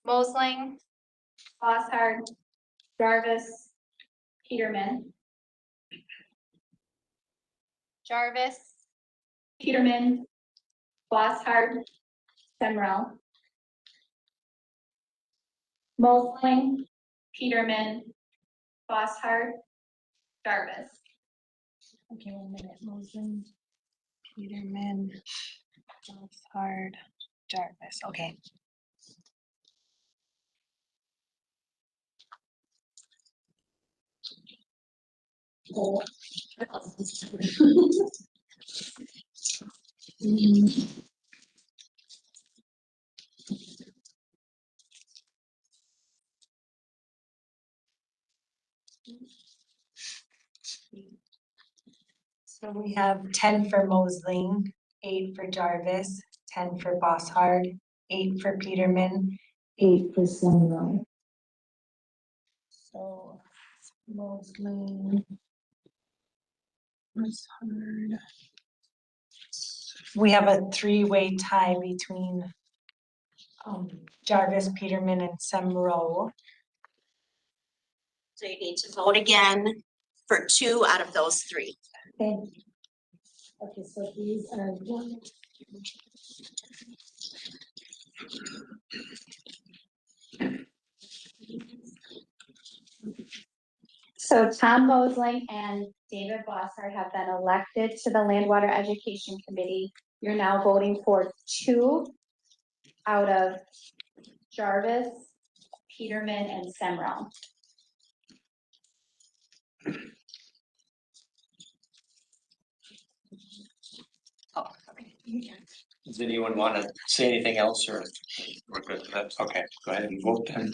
Mosling, Bosshard, Jarvis, Peterman. Jarvis, Peterman, Bosshard, Semro. Mosling, Peterman, Bosshard, Jarvis. Okay, 1 minute. Mosling, Peterman, Bosshard, Jarvis. Okay. So we have 10 for Mosling, 8 for Jarvis, 10 for Bosshard, 8 for Peterman, 8 for Semro. So Mosling, Bosshard. We have a 3-way tie between Jarvis, Peterman, and Semro. So you need to vote again for 2 out of those 3. Thank you. Okay, so these are. So Tom Mosling and David Bossard have been elected to the Land Water Education Committee. You're now voting for 2 out of Jarvis, Peterman, and Semrau. Does anyone want to say anything else or we're good? Okay, go ahead and vote then.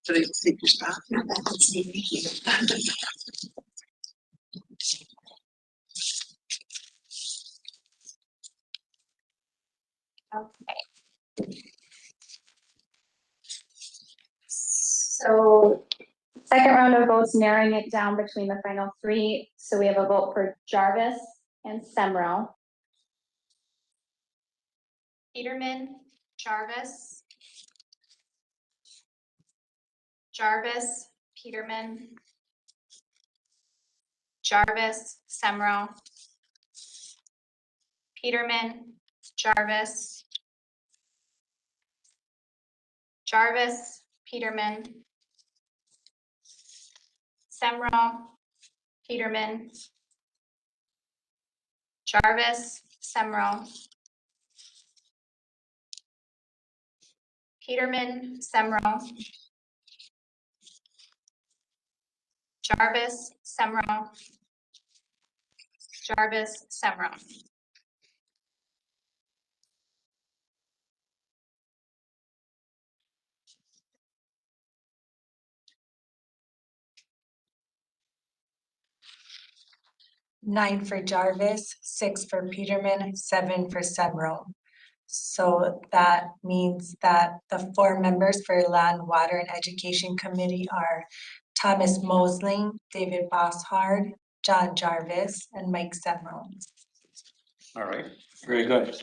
So they take your spot. Not that let's see here. Okay. So second round of votes, narrowing it down between the final 3. So we have a vote for Jarvis and Semrau. Peterman, Jarvis. Jarvis, Peterman. Jarvis, Semrau. Peterman, Jarvis. Jarvis, Peterman. Semrau, Peterman. Jarvis, Semrau. Peterman, Semrau. Jarvis, Semrau. Jarvis, Semrau. Nine for Jarvis, 6 for Peterman, 7 for Semro. So that means that the 4 members for Land, Water, and Education Committee are Thomas Mosling, David Bosshard, John Jarvis, and Mike Semro. All right, very good.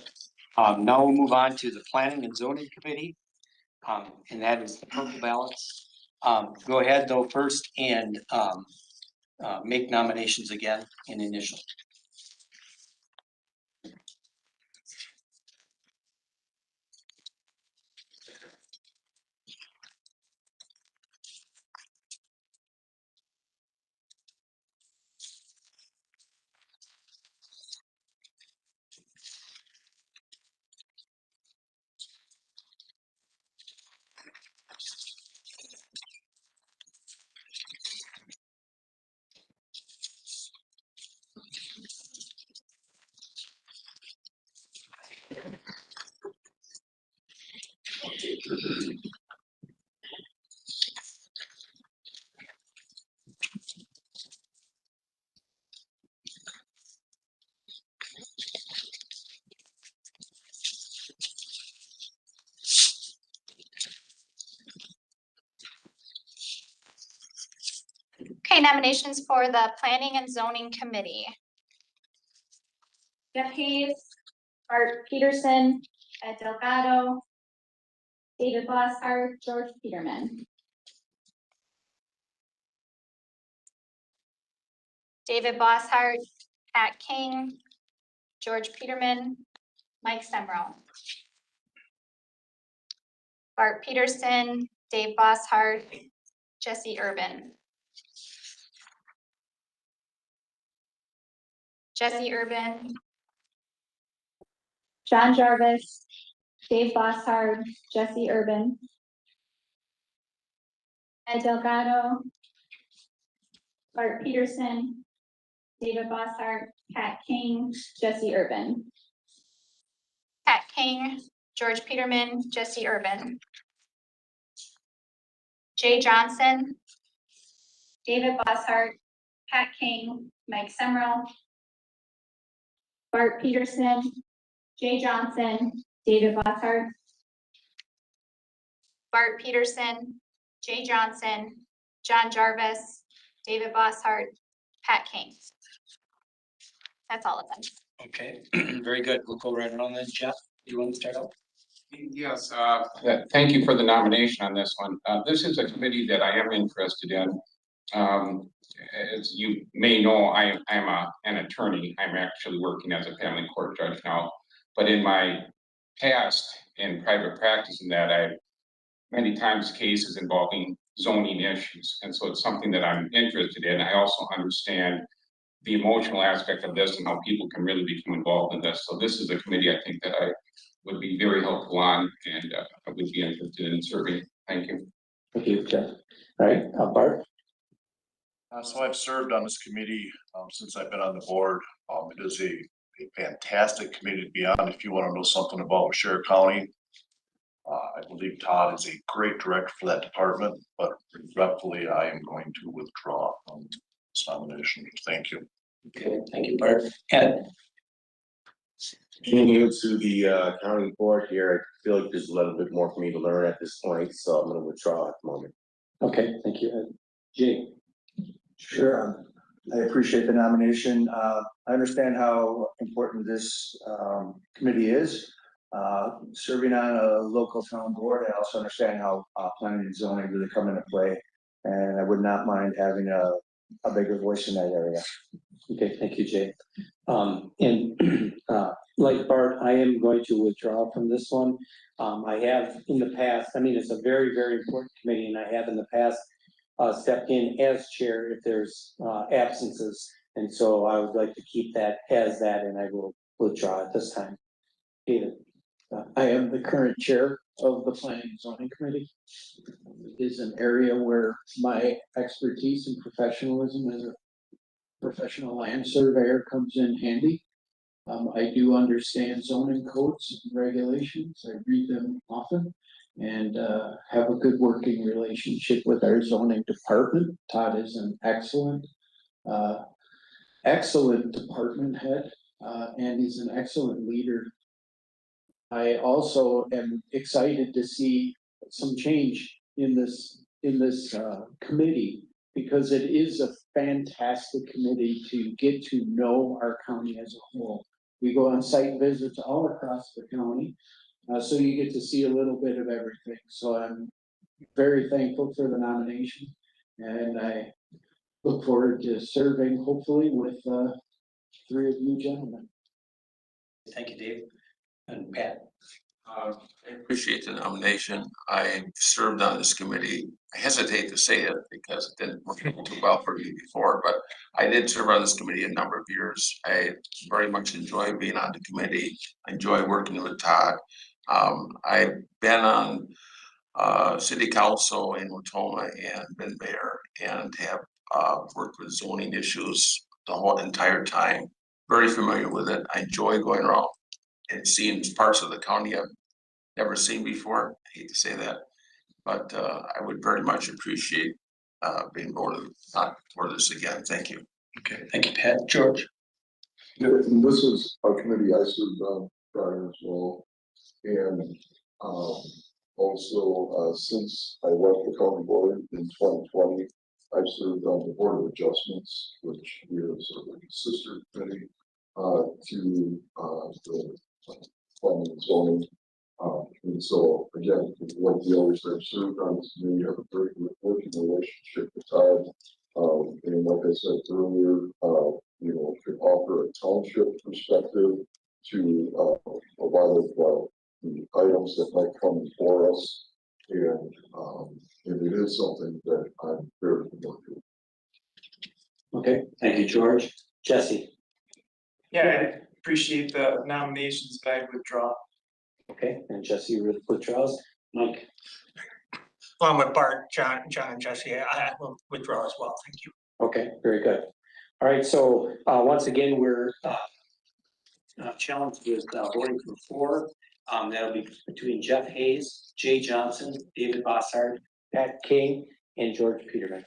Now we'll move on to the Planning and Zoning Committee. And that is the purple ballots. Go ahead though first and make nominations again in initial. Okay, nominations for the Planning and Zoning Committee. Jeff Hayes, Art Peterson, Ed Delgado, David Bosshard, George Peterman. David Bosshard, Pat King, George Peterman, Mike Semrau. Bart Peterson, Dave Bosshard, Jesse Urban. Jesse Urban. John Jarvis, Dave Bosshard, Jesse Urban. Ed Delgado, Bart Peterson, David Bossart, Pat King, Jesse Urban. Pat King, George Peterman, Jesse Urban. Jay Johnson, David Bossart, Pat King, Mike Semrel, Bart Peterson, Jay Johnson, David Bossart, Bart Peterson, Jay Johnson, John Jarvis, David Bossart, Pat King. That's all of them. Okay, very good. We'll go right on then. Jeff, you want to start out? Yes, thank you for the nomination on this one. This is a committee that I am interested in. As you may know, I'm an attorney. I'm actually working as a family court judge now. But in my past in private practice in that, I've many times cases involving zoning issues. And so it's something that I'm interested in. I also understand the emotional aspect of this and how people can really become involved in this. So this is a committee I think that I would be very helpful on, and I would be interested in serving. Thank you. Thank you, Jeff. All right, Bart? So I've served on this committee since I've been on the board. It is a fantastic committee to be on. If you want to know something about Waushara County, I believe Todd is a great director for that department, but regretfully, I am going to withdraw from this nomination. Thank you. Okay, thank you, Bart. Ed? Being new to the county board here, I feel like there's a little bit more for me to learn at this point, so I'm gonna withdraw at the moment. Okay, thank you, Ed. Jay? Sure, I appreciate the nomination. I understand how important this committee is. Serving on a local town board, I also understand how planning and zoning really come into play. And I would not mind having a bigger voice in that area. Okay, thank you, Jay. Like Bart, I am going to withdraw from this one. I have in the past, I mean, it's a very, very important committee, and I have in the past stepped in as chair if there's absences. And so I would like to keep that as that, and I will withdraw at this time. David? I am the current chair of the Planning and Zoning Committee. It is an area where my expertise and professionalism as a professional land surveyor comes in handy. I do understand zoning codes and regulations. I read them often and have a good working relationship with our zoning department. Todd is an excellent department head, and he's an excellent leader. I also am excited to see some change in this committee, because it is a fantastic committee to get to know our county as a whole. We go on site visits all across the county, so you get to see a little bit of everything. So I'm very thankful for the nomination, and I look forward to serving, hopefully, with three of you gentlemen. Thank you, Dave. And Pat? I appreciate the nomination. I served on this committee. I hesitate to say it because it didn't work too well for me before, but I did serve on this committee a number of years. I very much enjoy being on the committee. I enjoy working with Todd. I've been on city council in Watoma and been mayor, and have worked with zoning issues the whole entire time. Very familiar with it. I enjoy going around and seeing parts of the county I've never seen before. I hate to say that, but I would very much appreciate being voted for this again. Thank you. Okay, thank you, Pat. George? Yeah, and this is a committee I served on prior as well. And also, since I left the county board in 2020, I've served on the Board of Adjustments, which is sort of a sister committee to the planning and zoning. And so again, like the others that have served on this committee, have a very good working relationship with Todd. And like I said earlier, you know, could offer a township perspective to a lot of the items that might come before us. And it is something that I'm very familiar with. Okay, thank you, George. Jesse? Yeah, I appreciate the nominations, but I withdraw. Okay, and Jesse withdraws. Mike? Along with Bart, John and Jesse, I will withdraw as well. Thank you. Okay, very good. All right, so once again, we're challenged with voting for four. That'll be between Jeff Hayes, Jay Johnson, David Bossard, Pat King, and George Peterman.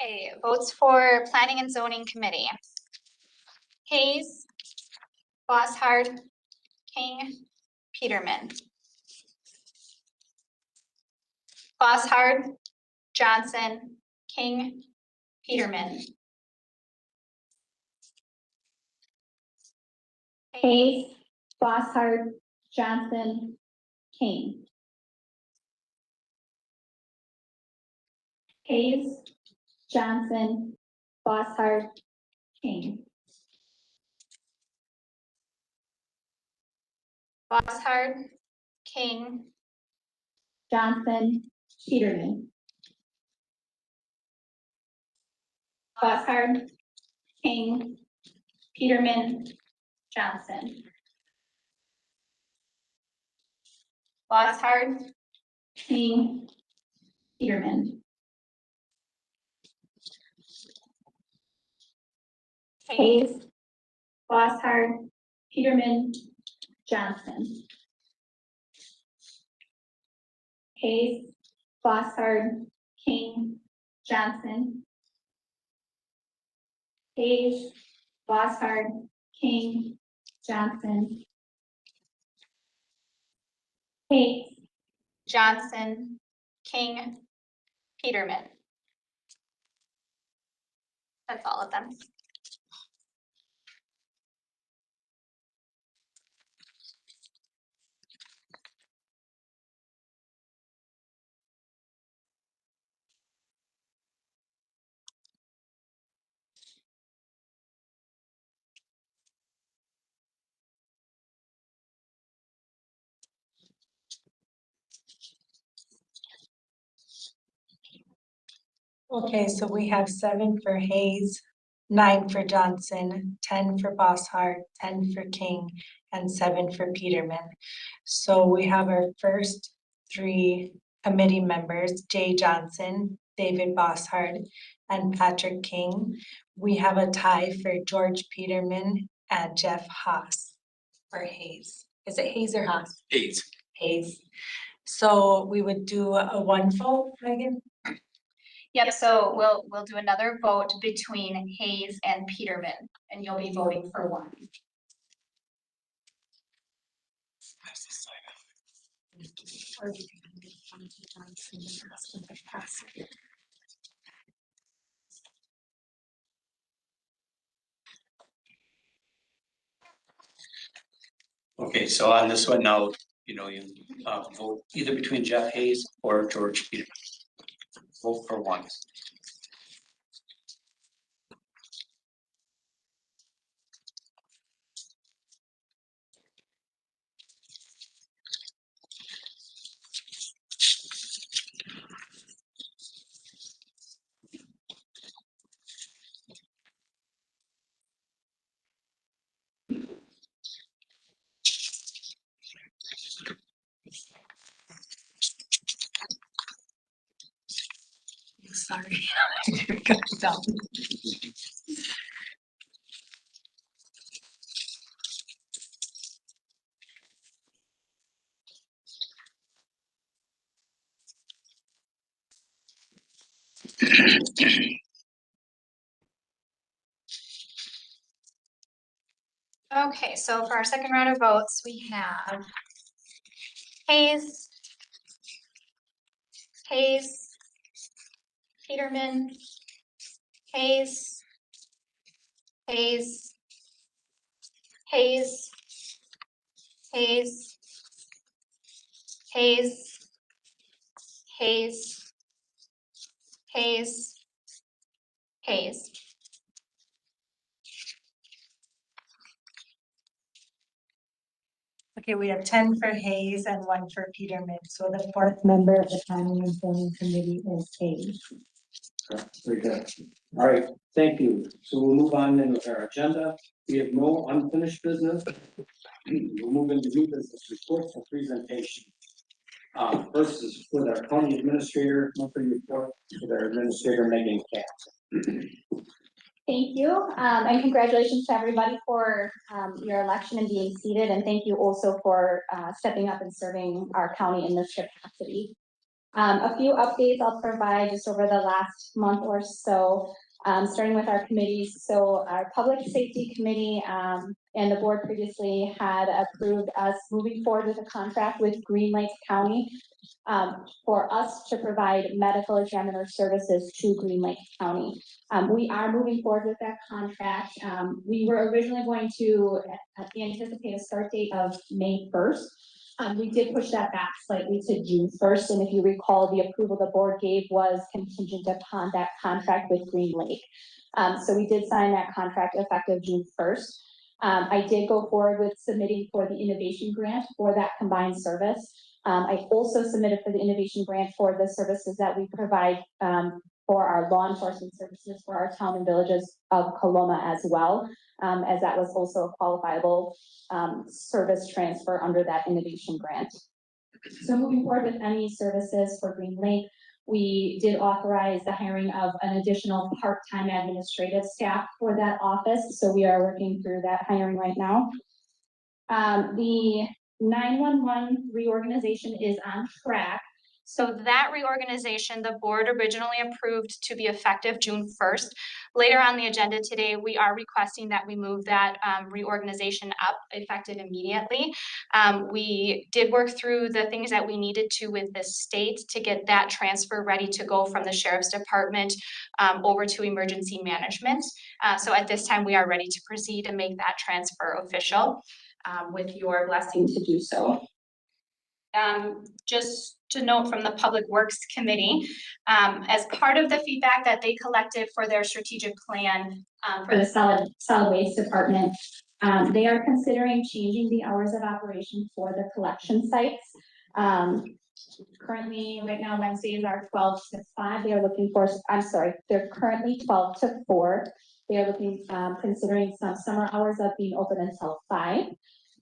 Okay, votes for Planning and Zoning Committee. Hayes, Bosshard, King, Peterman. Bosshard, Johnson, King, Peterman. Hayes, Bosshard, Johnson, King. Hayes, Johnson, Bosshard, King. Bosshard, King, Johnson, Peterman. Bosshard, King, Peterman, Johnson. Bosshard, King, Peterman. Hayes, Bosshard, Peterman, Johnson. Hayes, Bosshard, King, Johnson. Hayes, Bosshard, King, Johnson. Hayes, Johnson, King, Peterman. That's all of them. Okay, so we have 7 for Hayes, 9 for Johnson, 10 for Bosshard, 10 for King, and 7 for Peterman. So we have our first 3 committee members, Jay Johnson, David Bosshard, and Patrick King. We have a tie for George Peterman and Jeff Haas for Hayes. Is it Hayes or Haas? Hayes. Hayes. So we would do a 1 vote, Megan? Yep, so we'll do another vote between Hayes and Peterman, and you'll be voting for one. Okay, so on this one now, you vote either between Jeff Hayes or George Peterman. Vote for one. Sorry. Got it down. Okay, so for our second round of votes, we have Hayes, Peterman, Hayes, Hayes, Hayes, Hayes, Hayes, Hayes, Hayes, Hayes. Okay, we have 10 for Hayes and 1 for Peterman. So the fourth member of the planning and zoning committee is Hayes. Very good. All right, thank you. So we'll move on then with our agenda. We have no unfinished business. We'll move into new business reports and presentation. First is with our county administrator, monthly report with our administrator Megan Katz. Thank you, and congratulations to everybody for your election and being seated, and thank you also for stepping up and serving our county in this capacity. A few updates I'll provide just over the last month or so, starting with our committees. So our Public Safety Committee and the board previously had approved us moving forward with a contract with Green Lake County for us to provide medical examiner services to Green Lake County. We are moving forward with that contract. We were originally going to anticipate a start date of May 1st. We did push that back slightly to June 1st, and if you recall, the approval the board gave was contingent upon that contract with Green Lake. So we did sign that contract effective June 1st. I did go forward with submitting for the innovation grant for that combined service. I also submitted for the innovation grant for the services that we provide for our law enforcement services for our town and villages of Coloma as well, as that was also a qualifiable service transfer under that innovation grant. So moving forward with any services for Green Lake, we did authorize the hiring of an additional part-time administrative staff for that office. So we are working through that hiring right now. The 911 reorganization is on track. So that reorganization, the board originally approved to be effective June 1st. Later on the agenda today, we are requesting that we move that reorganization up effective immediately. We did work through the things that we needed to with the state to get that transfer ready to go from the sheriff's department over to emergency management. So at this time, we are ready to proceed and make that transfer official with your blessing to do so. Just to note from the Public Works Committee, as part of the feedback that they collected for their strategic plan for the solid waste department, they are considering changing the hours of operation for the collection sites. Currently, right now, Wednesdays are 12 to 5. They are looking for, they're currently 12 to 4. They are looking, considering some summer hours of being open until 5.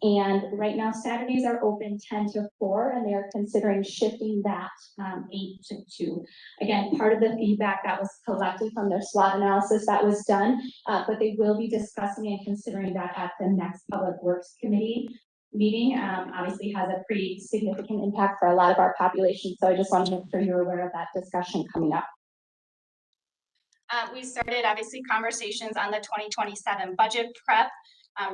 And right now, Saturdays are open 10 to 4, and they are considering shifting that 8 to 2. Again, part of the feedback that was collected from their SWOT analysis that was done, but they will be discussing and considering that at the next Public Works Committee meeting. Obviously has a pretty significant impact for a lot of our population. So I just want to make sure you're aware of that discussion coming up. We started obviously conversations on the 2027 budget prep.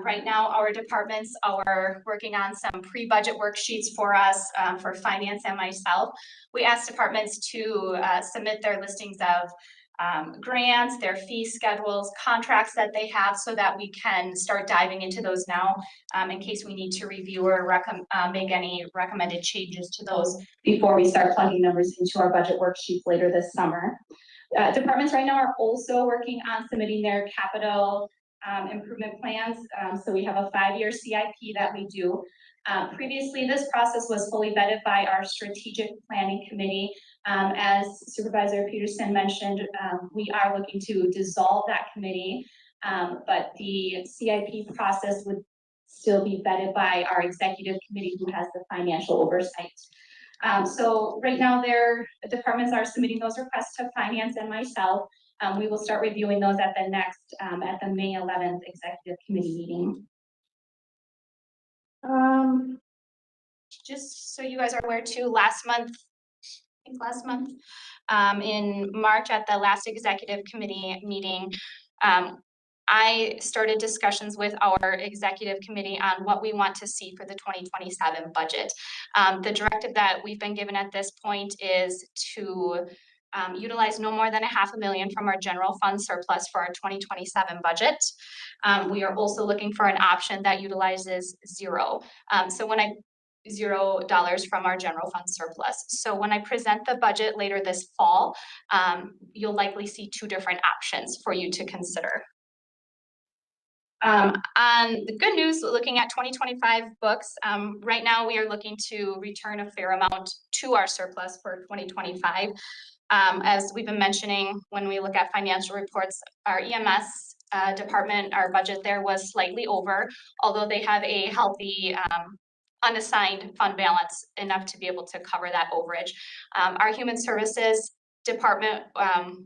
Right now, our departments are working on some pre-budget worksheets for us, for finance and myself. We asked departments to submit their listings of grants, their fee schedules, contracts that they have so that we can start diving into those now in case we need to review or make any recommended changes to those before we start plugging numbers into our budget worksheets later this summer. Departments right now are also working on submitting their capital improvement plans. So we have a 5-year CIP that we do. Previously, this process was fully vetted by our strategic planning committee. As Supervisor Peterson mentioned, we are looking to dissolve that committee, but the CIP process would still be vetted by our executive committee who has the financial oversight. So right now their departments are submitting those requests to finance and myself. We will start reviewing those at the next, at the May 11th executive committee meeting. Just so you guys are aware too, last month, in March at the last executive committee meeting, I started discussions with our executive committee on what we want to see for the 2027 budget. The directive that we've been given at this point is to utilize no more than $500,000 from our general fund surplus for our 2027 budget. We are also looking for an option that utilizes $0 from our general fund surplus. So when I present the budget later this fall, you'll likely see two different options for you to consider. On the good news, looking at 2025 books, right now we are looking to return a fair amount to our surplus for 2025. As we've been mentioning, when we look at financial reports, our EMS department, our budget there was slightly over, although they have a healthy unassigned fund balance enough to be able to cover that overage. Our human services department,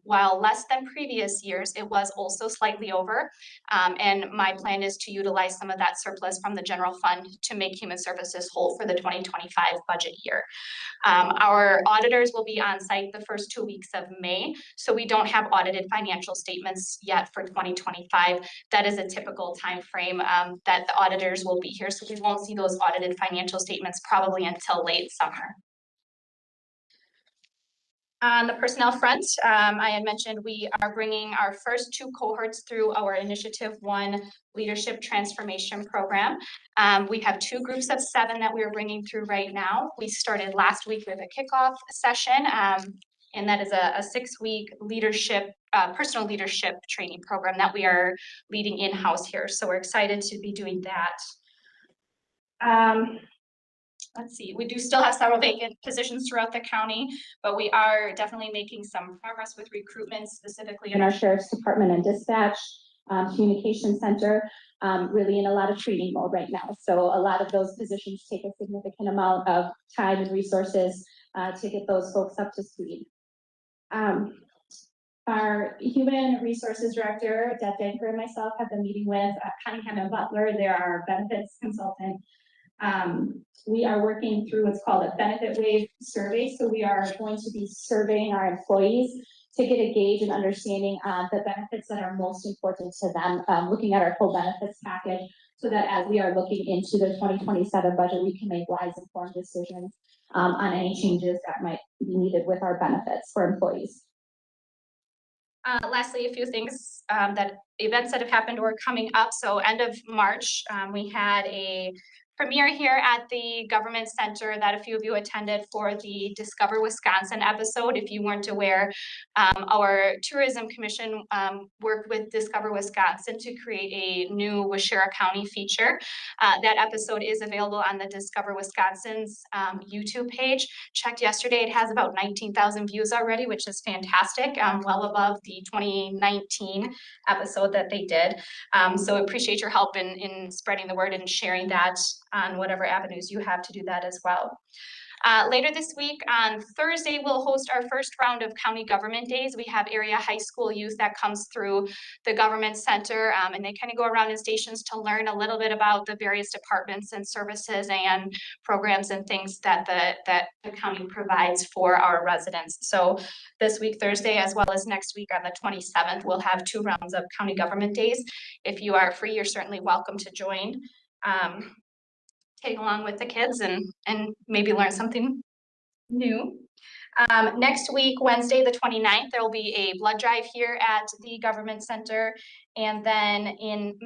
while less than previous years, it was also slightly over. And my plan is to utilize some of that surplus from the general fund to make human services whole for the 2025 budget year. Our auditors will be on site the first 2 weeks of May, so we don't have audited financial statements yet for 2025. That is a typical timeframe that the auditors will be here, so we won't see those audited financial statements probably until late summer. On the personnel front, I had mentioned we are bringing our first 2 cohorts through our Initiative 1 Leadership Transformation Program. We have 2 groups of 7 that we are bringing through right now. We started last week with a kickoff session, and that is a 6-week leadership, personal leadership training program that we are leading in-house here. So we're excited to be doing that. Let's see, we do still have several vacant positions throughout the county, but we are definitely making some progress with recruitment, specifically in our sheriff's department and dispatch, communication center, really in a lot of training mode right now. So a lot of those positions take a significant amount of time and resources to get those folks up to speed. Our human resources director, Deb Danker, and myself have been meeting with Cunningham and Butler. They're our benefits consultant. We are working through what's called a benefit wave survey. So we are going to be surveying our employees to get a gauge and understanding the benefits that are most important to them, looking at our full benefits package, so that as we are looking into the 2027 budget, we can make wise, informed decisions on any changes that might be needed with our benefits for employees. Lastly, a few things events that have happened or coming up. So end of March, we had a premiere here at the Government Center that a few of you attended for the Discover Wisconsin episode. If you weren't aware, our Tourism Commission worked with Discover Wisconsin to create a new Waushara County feature. That episode is available on the Discover Wisconsin's YouTube page. Checked yesterday, it has about 19,000 views already, which is fantastic, well above the 2019 episode that they did. So appreciate your help in spreading the word and sharing that on whatever avenues you have to do that as well. Later this week on Thursday, we'll host our first round of county government days. We have area high school youth that comes through the Government Center, and they kind of go around in stations to learn a little bit about the various departments and services and programs and things that the county provides for our residents. So this week, Thursday, as well as next week on the 27th, we'll have 2 rounds of county government days. If you are free, you're certainly welcome to join. Take along with the kids and maybe learn something new. Next week, Wednesday, the 29th, there will be a blood drive here at the Government Center. And then in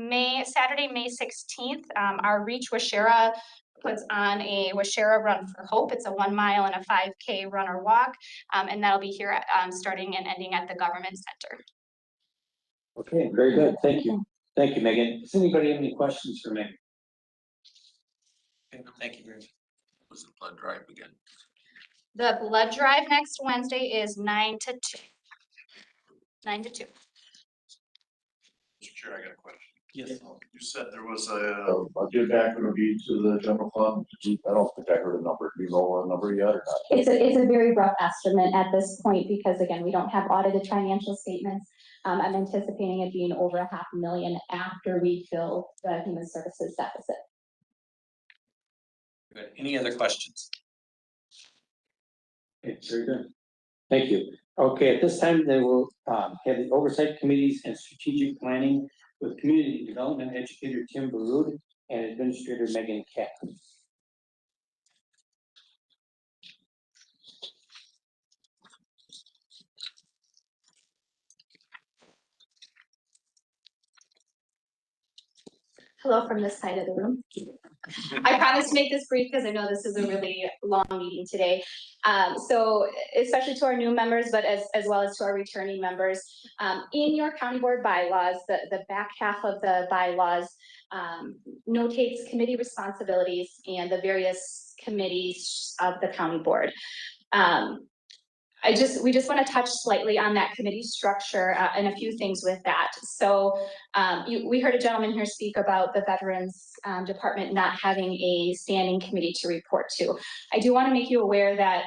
Saturday, May 16th, our Reach Waushara puts on a Waushara Run for Hope. It's a 1 mile and a 5K run or walk. And that'll be here starting and ending at the Government Center. Okay, very good. Thank you. Thank you, Megan. Does anybody have any questions for Megan? Thank you very much. Was the blood drive again? The blood drive next Wednesday is 9 to 2. 9 to 2. Mr. Chair, I got a question. Yes. You said there was a give back gonna be to the general fund. I don't think I heard a number. Do you know a number yet or not? It's a very rough estimate at this point because again, we don't have audited financial statements. I'm anticipating it being over $500,000 after we fill the human services deficit. Good. Any other questions? Okay, very good. Thank you. Okay, at this time, they will have the oversight committees and strategic planning with Community Development Educator Tim Barud and Administrator Megan Kapp. Hello from this side of the room. I promise to make this brief because I know this is a really long meeting today. So especially to our new members, but as well as to our returning members, in your county board bylaws, the back half of the bylaws notates committee responsibilities and the various committees of the county board. We just want to touch slightly on that committee structure and a few things with that. So we heard a gentleman here speak about the Veterans Department not having a standing committee to report to. I do want to make you aware that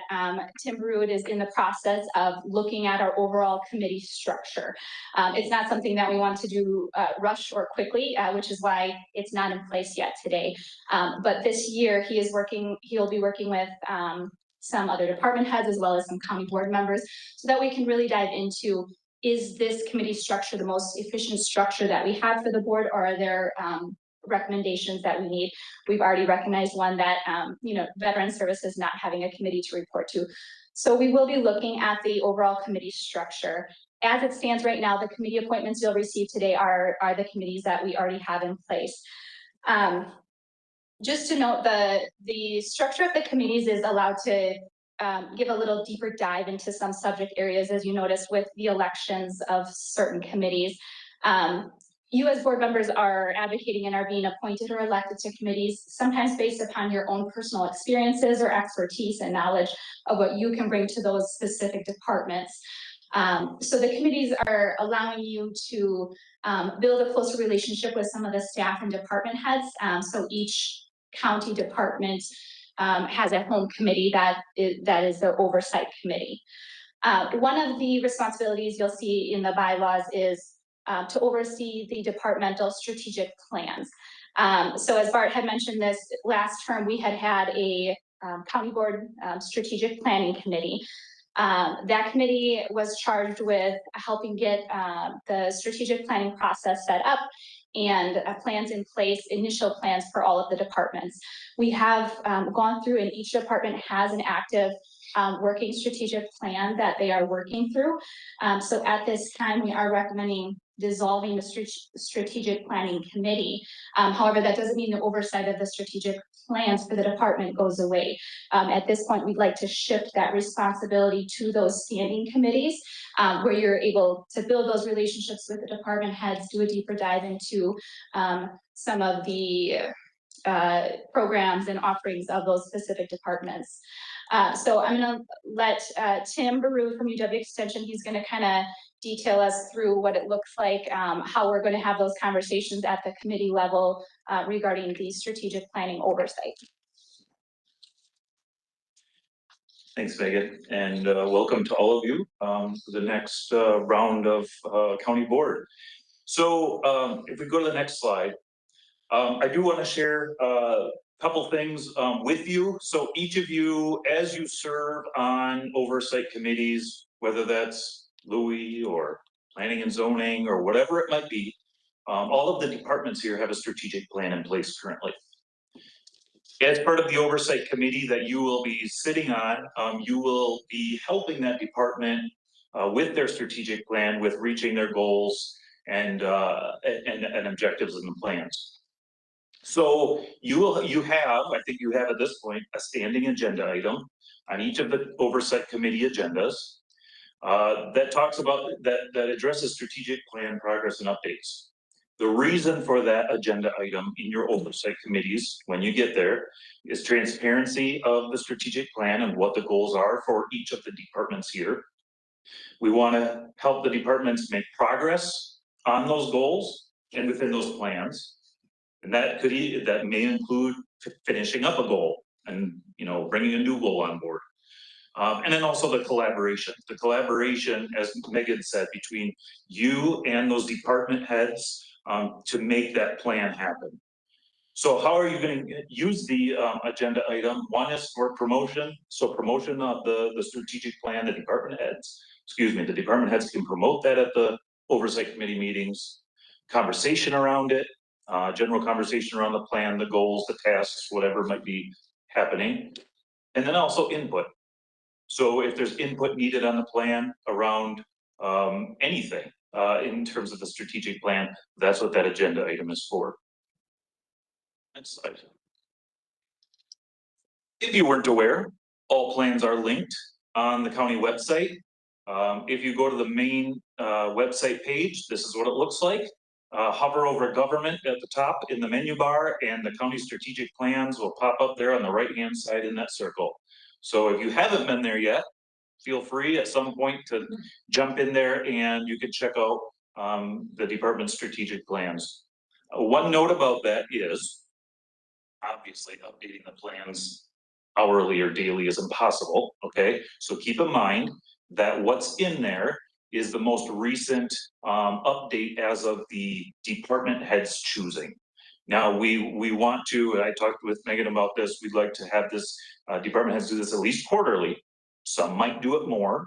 Tim Barud is in the process of looking at our overall committee structure. It's not something that we want to do rush or quickly, which is why it's not in place yet today. But this year he'll be working with some other department heads as well as some county board members so that we can really dive into, is this committee structure the most efficient structure that we have for the board, or are there recommendations that we need? We've already recognized one that, Veteran Services not having a committee to report to. So we will be looking at the overall committee structure. As it stands right now, the committee appointments you'll receive today are the committees that we already have in place. Just to note, the structure of the committees is allowed to give a little deeper dive into some subject areas, as you notice with the elections of certain committees. You as board members are advocating and are being appointed or elected to committees, sometimes based upon your own personal experiences or expertise and knowledge of what you can bring to those specific departments. So the committees are allowing you to build a closer relationship with some of the staff and department heads. So each county department has a home committee that is the oversight committee. One of the responsibilities you'll see in the bylaws is to oversee the departmental strategic plans. So as Bart had mentioned this last term, we had a county board strategic planning committee. That committee was charged with helping get the strategic planning process set up and plans in place, initial plans for all of the departments. We have gone through, and each department has an active working strategic plan that they are working through. So at this time, we are recommending dissolving the strategic planning committee. However, that doesn't mean the oversight of the strategic plans for the department goes away. At this point, we'd like to shift that responsibility to those standing committees, where you're able to build those relationships with the department heads, do a deeper dive into some of the programs and offerings of those specific departments. So I'm going to let Tim Barud from UW Extension, he's going to kind of detail us through what it looks like, how we're going to have those conversations at the committee level regarding the strategic planning oversight. Thanks, Megan, and welcome to all of you to the next round of county board. So if we go to the next slide, I do want to share a couple things with you. So each of you, as you serve on oversight committees, whether that's Louis or planning and zoning or whatever it might be, all of the departments here have a strategic plan in place currently. As part of the oversight committee that you will be sitting on, you will be helping that department with their strategic plan, with reaching their goals and objectives and the plans. So you have, I think you have at this point, a standing agenda item on each of the oversight committee agendas that talks about, that addresses strategic plan progress and updates. The reason for that agenda item in your oversight committees, when you get there, is transparency of the strategic plan and what the goals are for each of the departments here. We want to help the departments make progress on those goals and within those plans. And that may include finishing up a goal and, bringing a new goal on board. And then also the collaboration, as Megan said, between you and those department heads to make that plan happen. So how are you going to use the agenda item? One is for promotion. So promotion of the strategic plan, the department heads can promote that at the oversight committee meetings. conversation around it, general conversation around the plan, the goals, the tasks, whatever might be happening. And then also input. So if there's input needed on the plan around anything in terms of the strategic plan, that's what that agenda item is for. Next slide. If you weren't aware, all plans are linked on the county website. If you go to the main website page, this is what it looks like. Hover over government at the top in the menu bar, and the county strategic plans will pop up there on the right-hand side in that circle. So if you haven't been there yet, feel free at some point to jump in there and you can check out the department's strategic plans. One note about that is, obviously updating the plans hourly or daily is impossible, okay? So keep in mind that what's in there is the most recent update as of the department head's choosing. Now, we want to, and I talked with Megan about this, we'd like to have this, department heads do this at least quarterly. Some might do it more,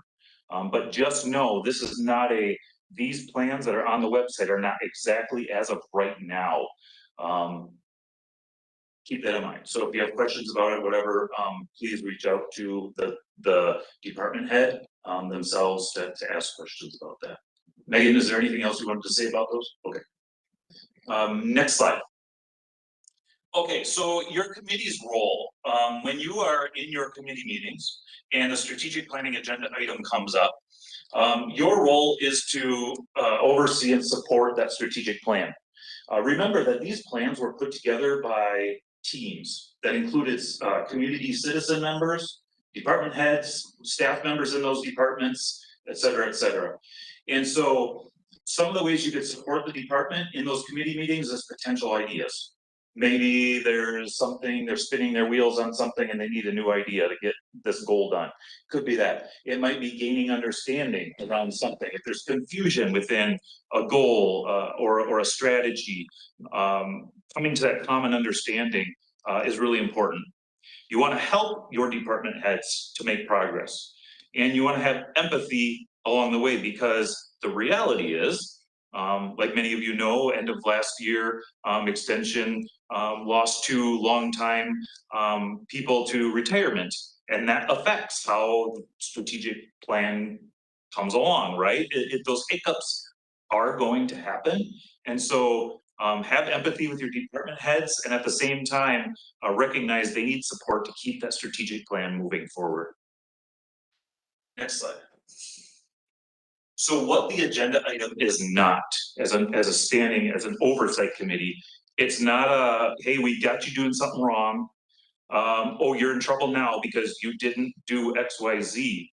but just know this is not these plans that are on the website are not exactly as of right now. Keep that in mind. So if you have questions about it, whatever, please reach out to the department head themselves to ask questions about that. Megan, is there anything else you wanted to say about those? Okay. Next slide. Okay, so your committee's role, when you are in your committee meetings and a strategic planning agenda item comes up, your role is to oversee and support that strategic plan. Remember that these plans were put together by teams that included community citizen members, department heads, staff members in those departments, et cetera, et cetera. And so some of the ways you could support the department in those committee meetings is potential ideas. Maybe there's something, they're spinning their wheels on something and they need a new idea to get this goal done. Could be that. It might be gaining understanding around something. If there's confusion within a goal or a strategy, coming to that common understanding is really important. You want to help your department heads to make progress. And you want to have empathy along the way, because the reality is, like many of you know, end of last year, Extension lost 2 longtime people to retirement. And that affects how the strategic plan comes along, right? Those hiccups are going to happen. And so have empathy with your department heads, and at the same time, recognize they need support to keep that strategic plan moving forward. Next slide. So what the agenda item is not, as an oversight committee, it's not a, hey, we got you doing something wrong. Oh, you're in trouble now because you didn't do X, Y, Z.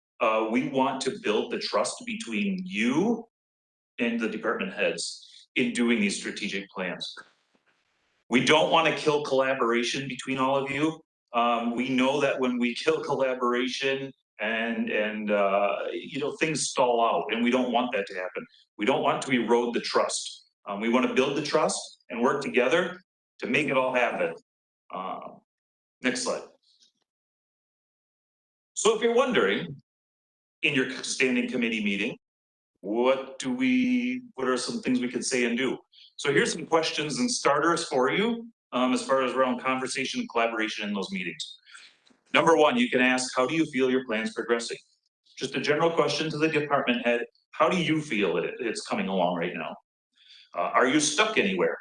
We want to build the trust between you and the department heads in doing these strategic plans. We don't want to kill collaboration between all of you. We know that when we kill collaboration and you know, things stall out, and we don't want that to happen. We don't want to erode the trust. We want to build the trust and work together to make it all happen. Next slide. So if you're wondering, in your standing committee meeting, what are some things we could say and do? So here's some questions and starters for you as far as around conversation and collaboration in those meetings. Number 1, you can ask, how do you feel your plan's progressing? Just a general question to the department head. How do you feel it's coming along right now? Are you stuck anywhere?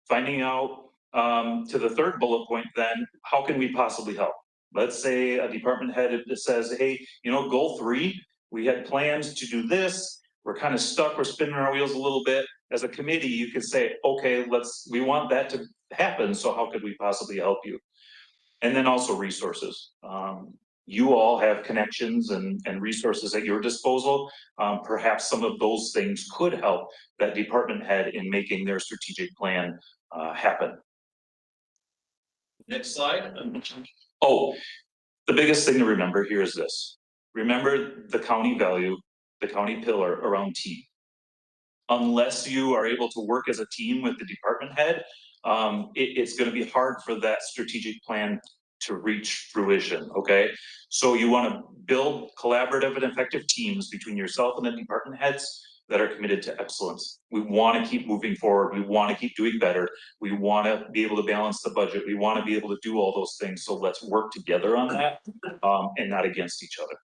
Finding out to the 3rd bullet point then, how can we possibly help? Let's say a department head says, hey, you know, goal 3, we had plans to do this. We're kind of stuck, we're spinning our wheels a little bit. As a committee, you could say, okay, we want that to happen, so how could we possibly help you? And then also resources. You all have connections and resources at your disposal. Perhaps some of those things could help that department head in making their strategic plan happen. Next slide. Oh, the biggest thing to remember here is this. Remember the county value, the county pillar around team. Unless you are able to work as a team with the department head, it's going to be hard for that strategic plan to reach fruition, okay? So you want to build collaborative and effective teams between yourself and the department heads that are committed to excellence. We want to keep moving forward. We want to keep doing better. We want to be able to balance the budget. We want to be able to do all those things. So let's work together on that, and not against each other.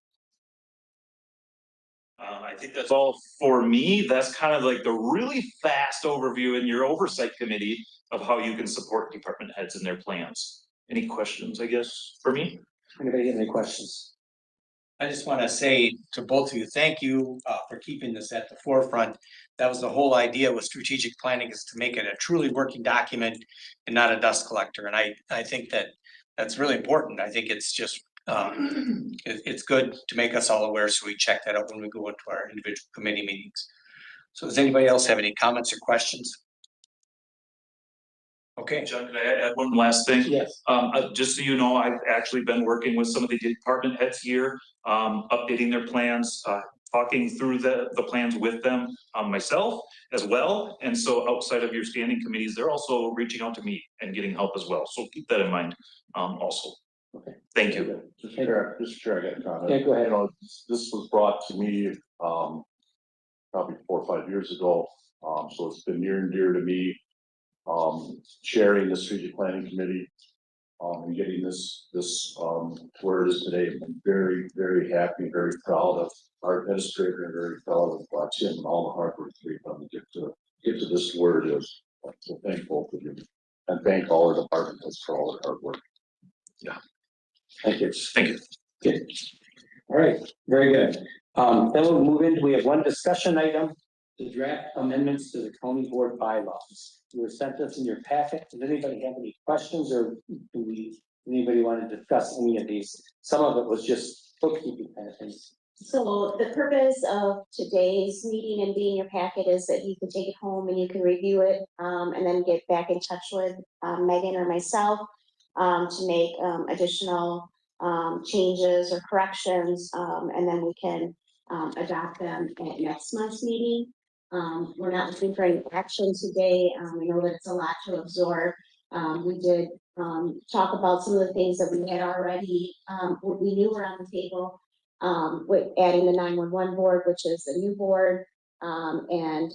I think that's all for me. That's kind of like the really fast overview in your oversight committee of how you can support department heads in their plans. Any questions, I guess, for me? Anybody have any questions? I just want to say to both of you, thank you for keeping this at the forefront. That was the whole idea with strategic planning, is to make it a truly working document and not a dust collector. And I think that that's really important. I think it's just it's good to make us all aware, so we check that out when we go into our individual committee meetings. So does anybody else have any comments or questions? Okay. John, can I add one last thing? Yes. Just so you know, I've actually been working with some of the department heads here, updating their plans, talking through the plans with them, myself as well. And so outside of your standing committees, they're also reaching out to me and getting help as well. So keep that in mind, also. Okay. Thank you. Mr. Chair, I got a comment. Yeah, go ahead. You know, this was brought to me, probably 4 or 5 years ago. So it's been near and dear to me, chairing the strategic planning committee, and getting this, to where it is today. I'm very, very happy, very proud of our administrator, and very proud of Tim and all the hard work we've done to get to this where it is. So thank both of you, and thank all our department heads for all their hard work. Yeah. Thank you. Thank you. Good. All right, very good. Then we'll move into, we have one discussion item, the draft amendments to the county board bylaws. You were sent this in your packet. Does anybody have any questions, or anybody want to discuss any of these? Some of it was just bookkeeping kind of things. So the purpose of today's meeting and being your packet is that you can take it home and you can review it, and then get back in touch with Megan or myself to make additional changes or corrections, and then we can adopt them at next month's meeting. We're not looking for any action today. We know that it's a lot to absorb. We did talk about some of the things that we had already, we knew were on the table, with adding the 911 board, which is a new board, and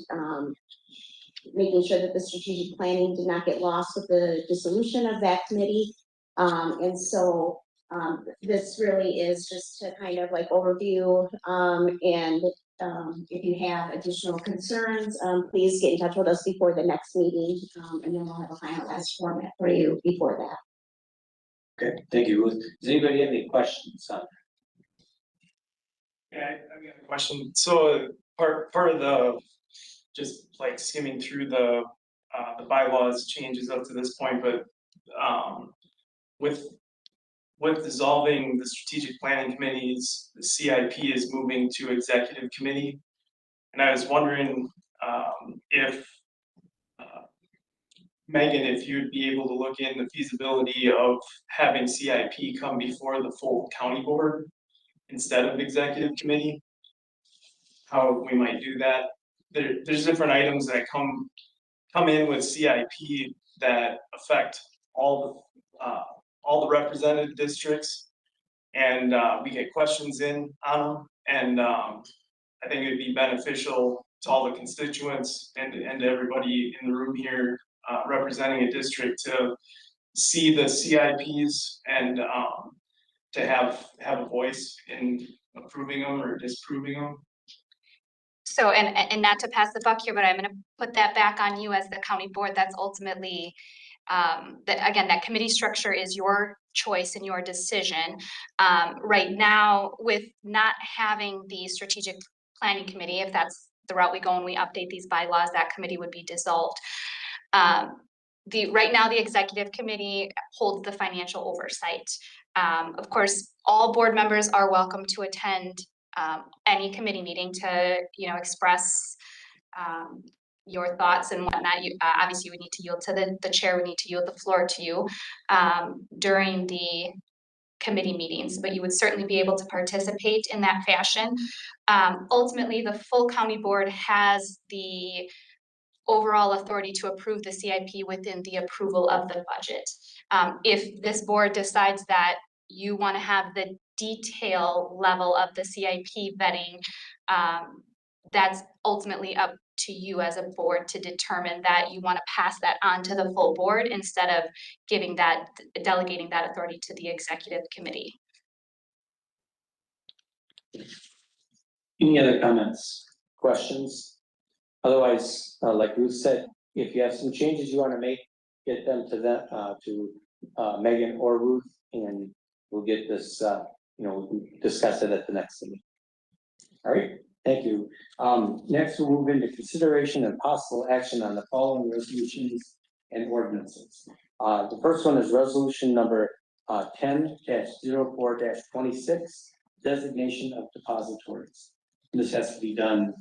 making sure that the strategic planning did not get lost with the dissolution of that committee. And so this really is just to kind of like overview, and if you have additional concerns, please get in touch with us before the next meeting, and then we'll have a finalized format for you before that. Okay, thank you, Ruth. Does anybody have any questions on? Yeah, I got a question. So part of the, just like skimming through the bylaws changes up to this point, but with dissolving the strategic planning committees, the CIP is moving to executive committee. And I was wondering if Megan, if you'd be able to look in the feasibility of having CIP come before the full county board instead of executive committee, how we might do that. There's different items that come in with CIP that affect all the represented districts, and we get questions in on them, and I think it'd be beneficial to all the constituents and to everybody in the room here representing a district to see the CIPs and to have a voice in approving them or disproving them. So, and not to pass the buck here, but I'm gonna put that back on you as the county board. That's ultimately, that again, that committee structure is your choice and your decision. Right now, with not having the strategic planning committee, if that's the route we go and we update these bylaws, that committee would be dissolved. Right now, the executive committee holds the financial oversight. Of course, all board members are welcome to attend any committee meeting to, express your thoughts and whatnot. You obviously would need to yield to the chair, would need to yield the floor to you during the committee meetings, but you would certainly be able to participate in that fashion. Ultimately, the full county board has the overall authority to approve the CIP within the approval of the budget. If this board decides that you want to have the detail level of the CIP vetting that's ultimately up to you as a board to determine that you want to pass that on to the full board instead of delegating that authority to the executive committee. Any other comments, questions? Otherwise, like Ruth said, if you have some changes you want to make, get them to Megan or Ruth, and we'll get this, we'll discuss it at the next meeting. All right, thank you. Next we'll move into consideration and possible action on the following resolutions and ordinances. The first one is resolution number 10-04-26, designation of depositories. This has to be done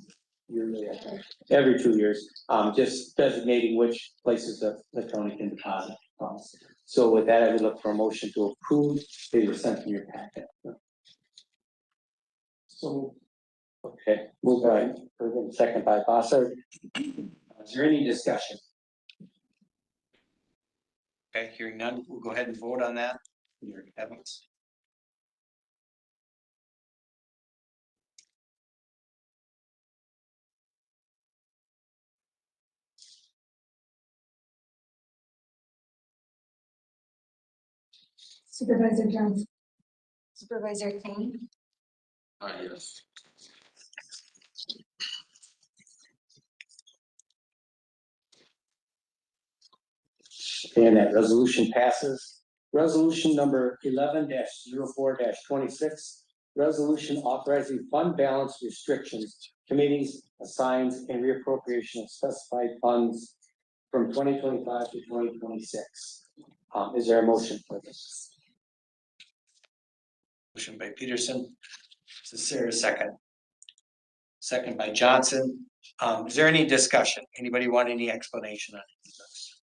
yearly, I think, every 2 years, just designating which places the county can deposit funds. So with that, I would look for a motion to approve. They were sent in your packet. So, okay, move by, second by Bossert. Is there any discussion? Okay, hearing none, we'll go ahead and vote on that. Your evidence. Supervisor Johnson. Supervisor King. Yes. And that resolution passes. Resolution number 11-04-26, resolution authorizing fund balance restrictions, committees, assigns, and reappropriation of specified funds from 2025 to 2026. Is there a motion for this? Motion by Peterson. Is there a second? Second by Johnson. Is there any discussion? Anybody want any explanation on this?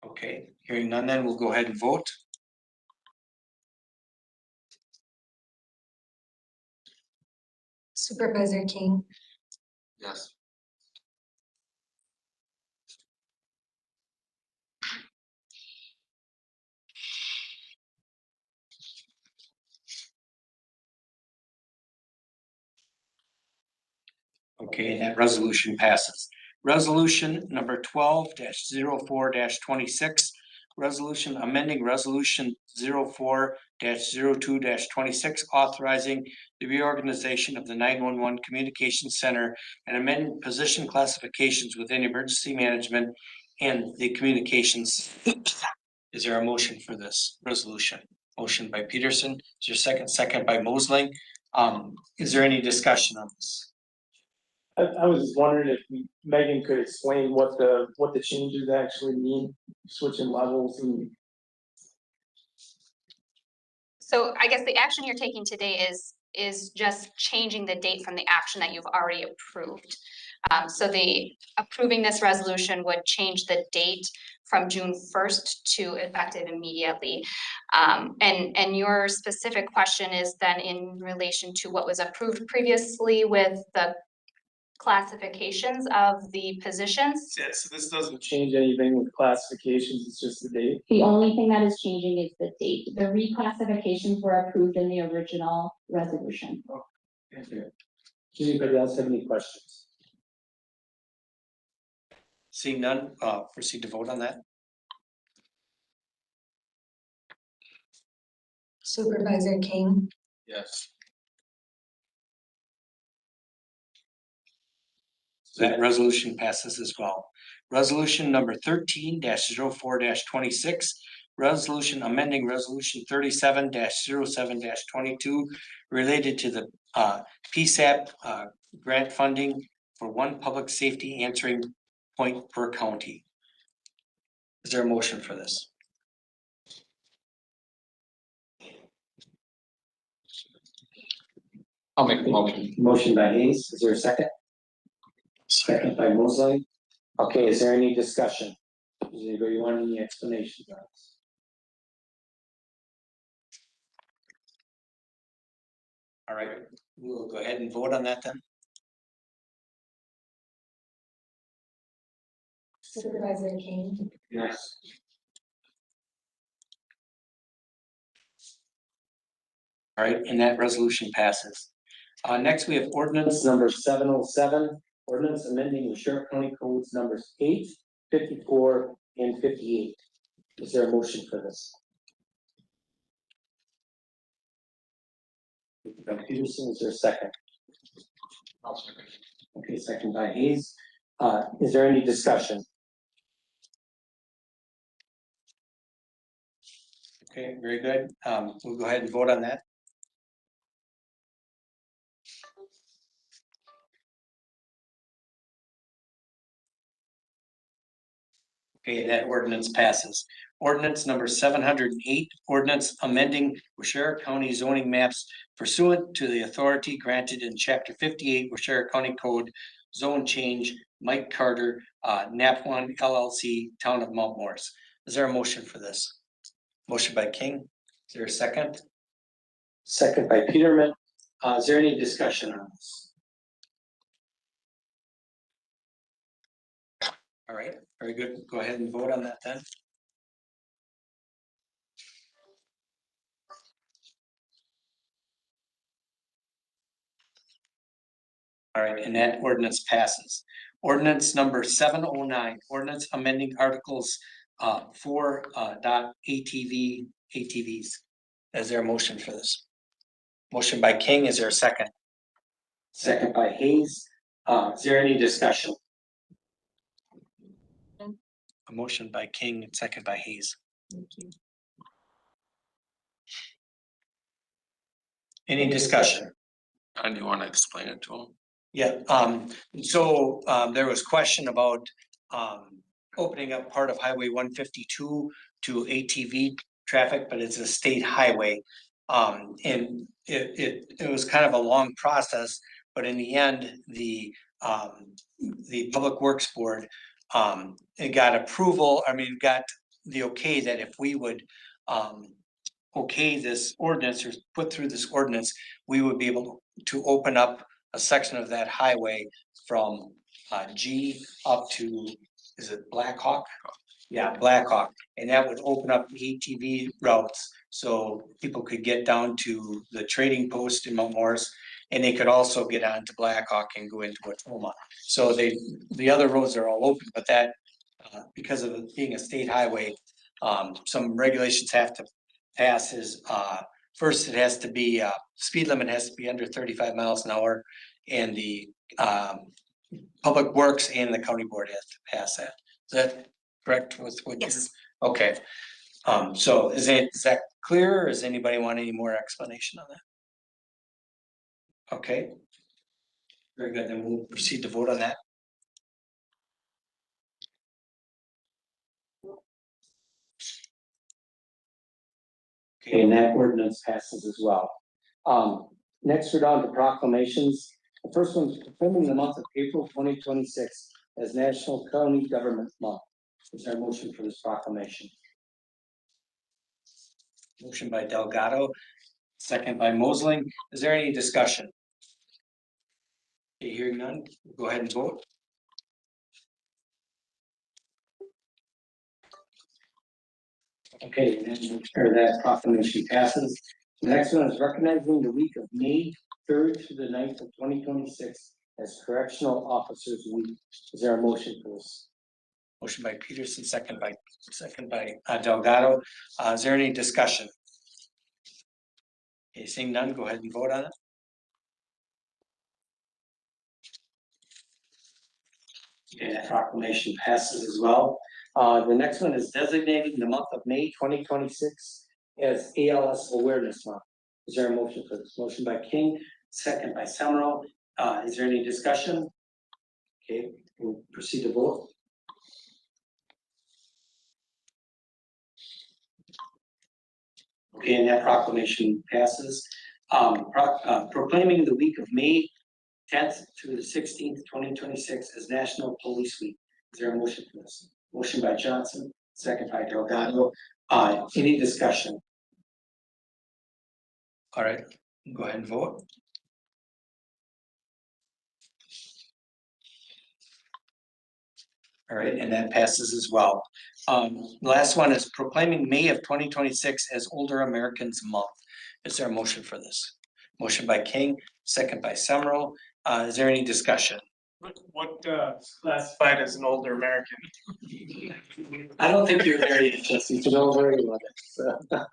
Okay, hearing none, then we'll go ahead and vote. Supervisor King. Yes. Okay, and that resolution passes. Resolution number 12-04-26, resolution amending resolution 04-02-26, authorizing the reorganization of the 911 Communications Center and amending position classifications within emergency management and the communications. Is there a motion for this resolution? Motion by Peterson. Is there a second? Second by Mosley. Is there any discussion on this? I was just wondering if Megan could explain what the changes actually mean, switching levels and. So I guess the action you're taking today is just changing the date from the action that you've already approved. So the approving this resolution would change the date from June 1st to effective immediately. And your specific question is then in relation to what was approved previously with the classifications of the positions. Yeah, so this doesn't change anything with classifications, it's just the date. The only thing that is changing is the date. The reclassifications were approved in the original resolution. Thank you. Does anybody else have any questions? Seeing none, proceed to vote on that. Supervisor King. Yes. That resolution passes as well. Resolution number 13-04-26, resolution amending resolution 37-07-22 related to the PSAP grant funding for one public safety answering point per county. Is there a motion for this? I'll make the motion. Motion by Hayes. Is there a second? Second by Mosley. Okay, is there any discussion? Does anybody want any explanations on this? All right, we'll go ahead and vote on that then. Supervisor King. Yes. All right, and that resolution passes. Next, we have ordinance number 707, ordinance amending the Sheriff County Codes numbers 8, 54, and 58. Is there a motion for this? By Peterson, is there a second? Okay, second by Hayes. Is there any discussion? Okay, very good. We'll go ahead and vote on that. Okay, that ordinance passes. Ordinance number 708, ordinance amending Waushara County zoning maps pursuant to the authority granted in chapter 58 Waushara County Code, zone change, Mike Carter, NAP1 LLC, Town of Mount Morris. Is there a motion for this? Motion by King. Is there a second? Second by Peterman. Is there any discussion on this? All right, very good. Go ahead and vote on that then. All right, and that ordinance passes. Ordinance number 709, ordinance amending articles 4 ATVs. Is there a motion for this? Motion by King, is there a second? Second by Hayes. Is there any discussion? A motion by King and second by Hayes. Any discussion? And you want to explain it to them? Yeah, so there was question about opening up part of Highway 152 to ATV traffic, but it's a state highway. And it was kind of a long process, but in the end, the Public Works Board, it got approval, got the okay that if we would okay this ordinance or put through this ordinance, we would be able to open up a section of that highway from G up to, is it Black Hawk? Yeah, Black Hawk, and that would open up ATV routes, so people could get down to the trading post in Mount Morris, and they could also get on to Black Hawk and go into Watoma. So the other roads are all open, but that, because of it being a state highway, some regulations have to pass is, first, it has to be, speed limit has to be under 35 miles an hour, and the Public Works and the county board has to pass that. Is that correct with what? Yes. Okay, so is that clear, or does anybody want any more explanation on that? Okay. Very good, then we'll proceed to vote on that. Okay, and that ordinance passes as well. Next, we're down to proclamations. The first one's proclaiming the month of April 2026 as National County Government Month. Is there a motion for this proclamation? Motion by Delgado, second by Mosling. Is there any discussion? Okay, hearing none, go ahead and vote. Okay, that proclamation passes. The next one is recognizing the week of May 3rd through the 9th of 2026 as Correctional Officers Week. Is there a motion for this? Motion by Peterson, second by Delgado. Is there any discussion? Okay, seeing none, go ahead and vote on it. Okay, that proclamation passes as well. The next one is designating the month of May 2026 as ALS Awareness Month. Is there a motion for this? Motion by King, second by Semrau. Is there any discussion? Okay, we'll proceed to vote. Okay, and that proclamation passes. Proclaiming the week of May 10th through the 16th, 2026 as National Police Week. Is there a motion for this? Motion by Johnson, second by Delgado. Any discussion? All right, go ahead and vote. All right, and that passes as well. Last one is proclaiming May of 2026 as Older Americans Month. Is there a motion for this? Motion by King, second by Semro. Is there any discussion? What classified as an older American? I don't think you're there yet, Jesse, you know very well. So. I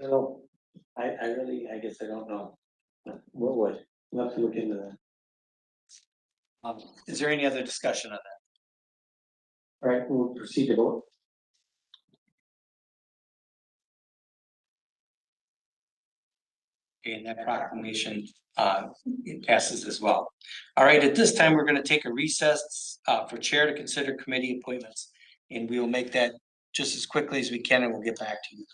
don't, I really, I guess I don't know. What would, we'll have to look into that. Is there any other discussion on that? All right, we'll proceed to vote. Okay, and that proclamation it passes as well. All right, at this time, we're gonna take a recess for chair to consider committee appointments. And we will make that just as quickly as we can, and we'll get back to you.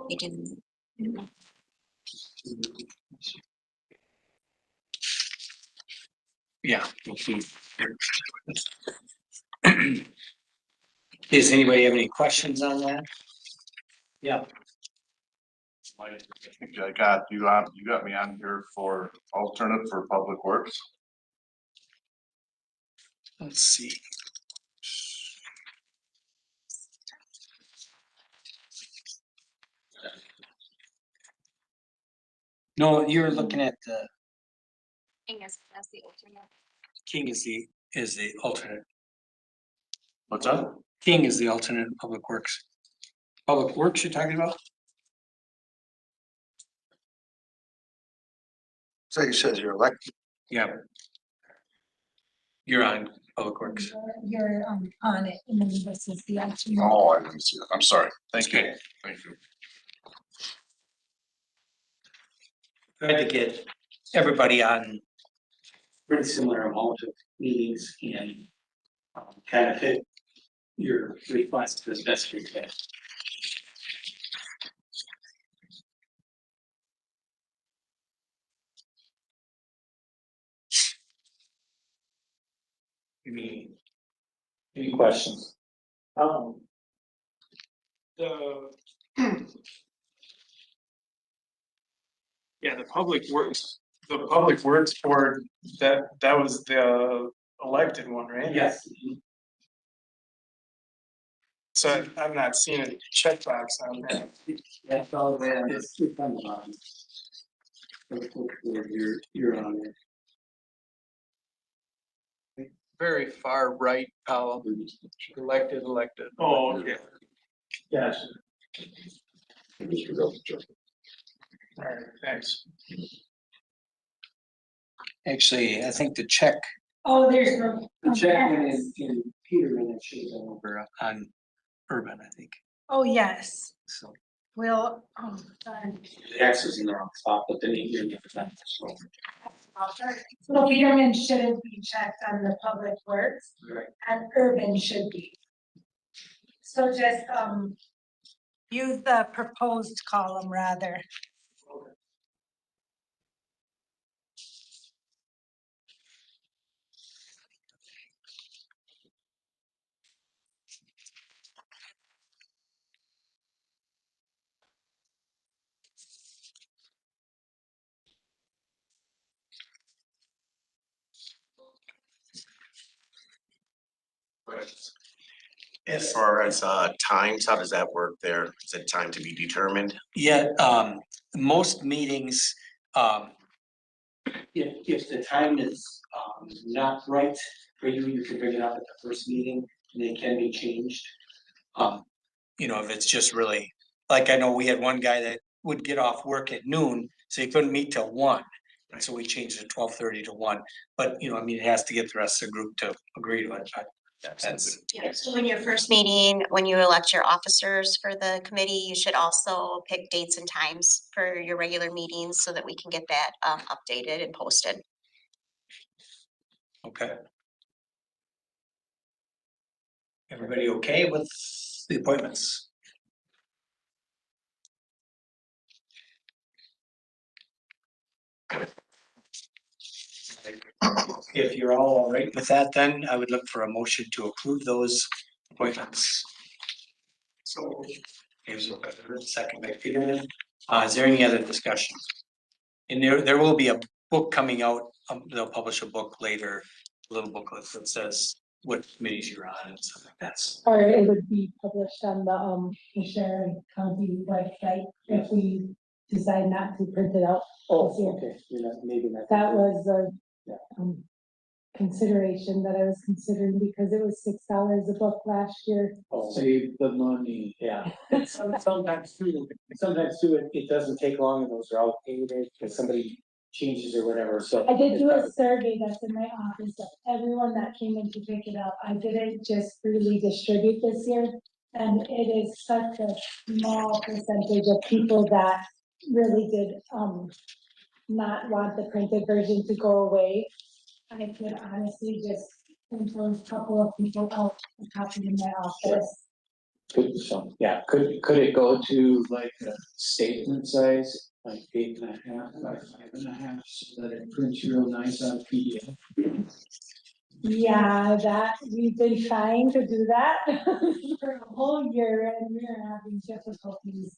We can. Yeah. Does anybody have any questions on that? Yeah. I think you got me on here for alternate for Public Works. Let's see. No, you're looking at the King is as the alternate. King is the alternate. What's that? King is the alternate in Public Works. Public Works you're talking about? So you says you're elected. Yeah. You're on Public Works. You're on it, and then this is the alternate. Oh, I didn't see that. I'm sorry. Thank you. Thank you. Tried to get everybody on pretty similar amount of meetings and kind of fit your request as best you can. Any questions? Yeah, the Public Works Board, that was the elected one, right? Yes. So I'm not seeing a checkbox on that. That's all that is. You're on there. Very far right column, elected. Oh, okay. Yes. All right, thanks. Actually, I think the check, Oh, there's no. the check went in Peterman and should have been over on Urban, I think. Oh, yes, So we'll, sorry. the X is in the wrong spot, but then you're different. So Peterman shouldn't be checked on the Public Works, Right. and Urban should be. So just, use the proposed column rather. As far as times, how does that work there? Is it time to be determined? Yeah, most meetings, if the time is not right for you, you can bring it up at the first meeting and it can be changed. You know, if it's just really, like I know we had one guy that would get off work at noon, so he couldn't meet till 1. And so we changed it 12:30 to 1, but you know, I mean, it has to get the rest of the group to agree to it, but that's. Yeah, so in your first meeting, when you elect your officers for the committee, you should also pick dates and times for your regular meetings so that we can get that updated and posted. Okay. Everybody okay with the appointments? If you're all right with that, then I would look for a motion to approve those appointments. So here's a second by Peterman. Is there any other discussion? And there will be a book coming out. They'll publish a book later, a little booklet that says what committees you're on and stuff like that. Or it would be published on the Sharon County website if we decide not to print it out. this year. Okay, maybe not. That was the consideration that I was considering because it was $6 a book last year. Save the money. Yeah. Sometimes too, it doesn't take long and those are all paid because somebody changes or whatever, so. I did do a survey that's in my office of everyone that came in to pick it up. I didn't just freely distribute this year. And it is such a small percentage of people that really did not want the printed version to go away. I could honestly just print those couple of people out and copy in my office. Could it go to like a statement size, like 8.5 by 5.5, so that it prints real nice on PDF? Yeah, that, we've been trying to do that for a whole year and we're having difficulties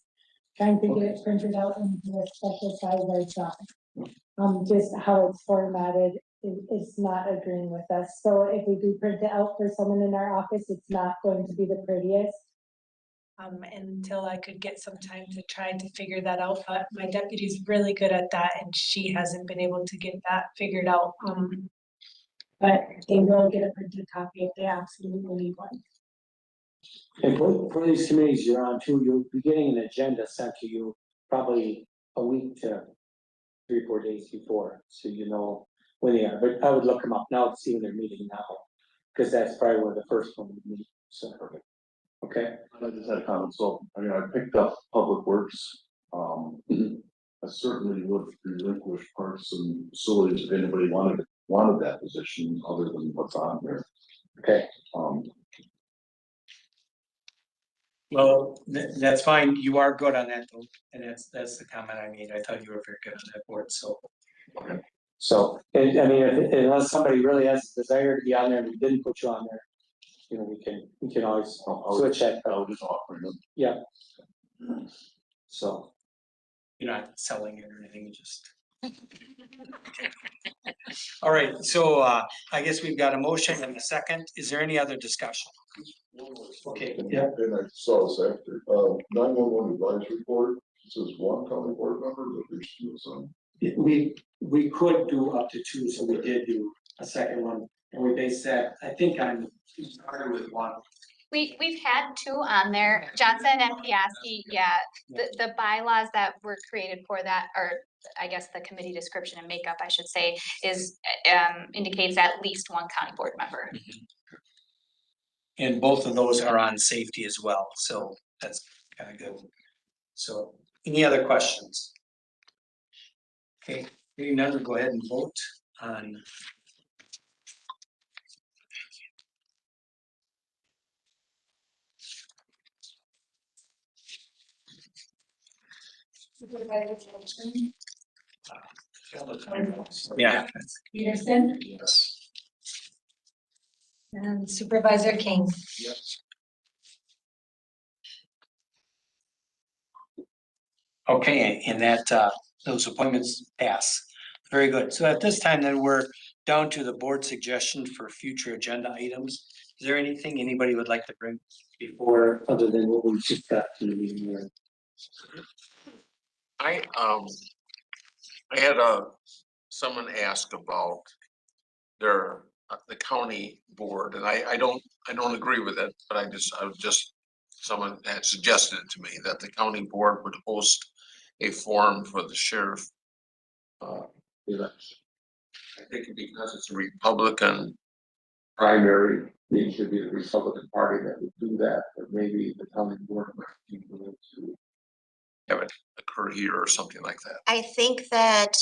trying to get it printed out into a special size ourselves. Just how it's formatted is not agreeing with us. So if we do print it out for someone in our office, it's not going to be the prettiest. Until I could get some time to try to figure that out, but my deputy's really good at that and she hasn't been able to get that figured out. But they will get a printed copy if they absolutely need one. And for these committees you're on too, you'll be getting an agenda sent to you probably a week to 3 or 4 days before, so you know when they are, but I would look them up now to see when they're meeting now. Because that's probably where the first one would meet, so, okay. I just had a comment, so, I mean, I picked up Public Works, I certainly would relinquish parks and facilities if anybody wanted that position other than what's on there. Okay. Well, that's fine, you are good on that though, and that's the comment I made, I thought you were very good on that board, so. Okay. So, and I mean, unless somebody really has a desire to be on there and we didn't put you on there, you know, we can always switch that. I'll just offer them. Yeah. So. You're not selling it or anything, you just. All right, so I guess we've got a motion and a second. Is there any other discussion? Okay, yeah. And I saw this after, 911 advisory board, it says one county board member, but there's 2 of some. We could do up to 2, so we did do a second one, and we based that, I think we started with 1. We've had 2 on there, Johnson and Piaski, yeah, the bylaws that were created for that, or I guess the committee description and makeup, I should say, is indicates at least 1 county board member. And both of those are on safety as well, so that's kind of good. So, any other questions? Okay, hearing none, we'll go ahead and vote on. Yeah. Peterson? Yes. And Supervisor King? Yes. Okay, and that those appointments pass. Very good. So at this time, then we're down to the board suggestion for future agenda items. Is there anything anybody would like to bring before, other than what we just got to the meeting here? I had someone ask about the county board, and I don't agree with it, but someone had suggested it to me that the county board would host a forum for the sheriff election. I think because it's a Republican Primary, it should be the Republican Party that would do that, or maybe the county board might be willing to. have it occur here or something like that. I think that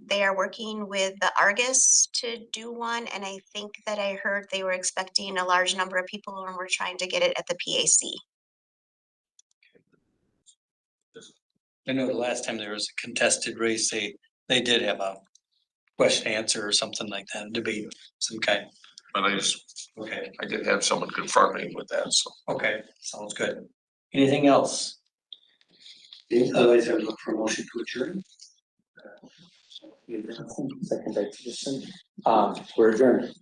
they are working with the Argus to do one, and I think that I heard they were expecting a large number of people and we're trying to get it at the PAC. I know the last time there was a contested race, they did have a question answer or something like that, debate of some kind. But I did have someone confront me with that, so. Okay, sounds good. Anything else? Otherwise, I would look for a motion to adjourn. Second by Peterson. We're adjourned.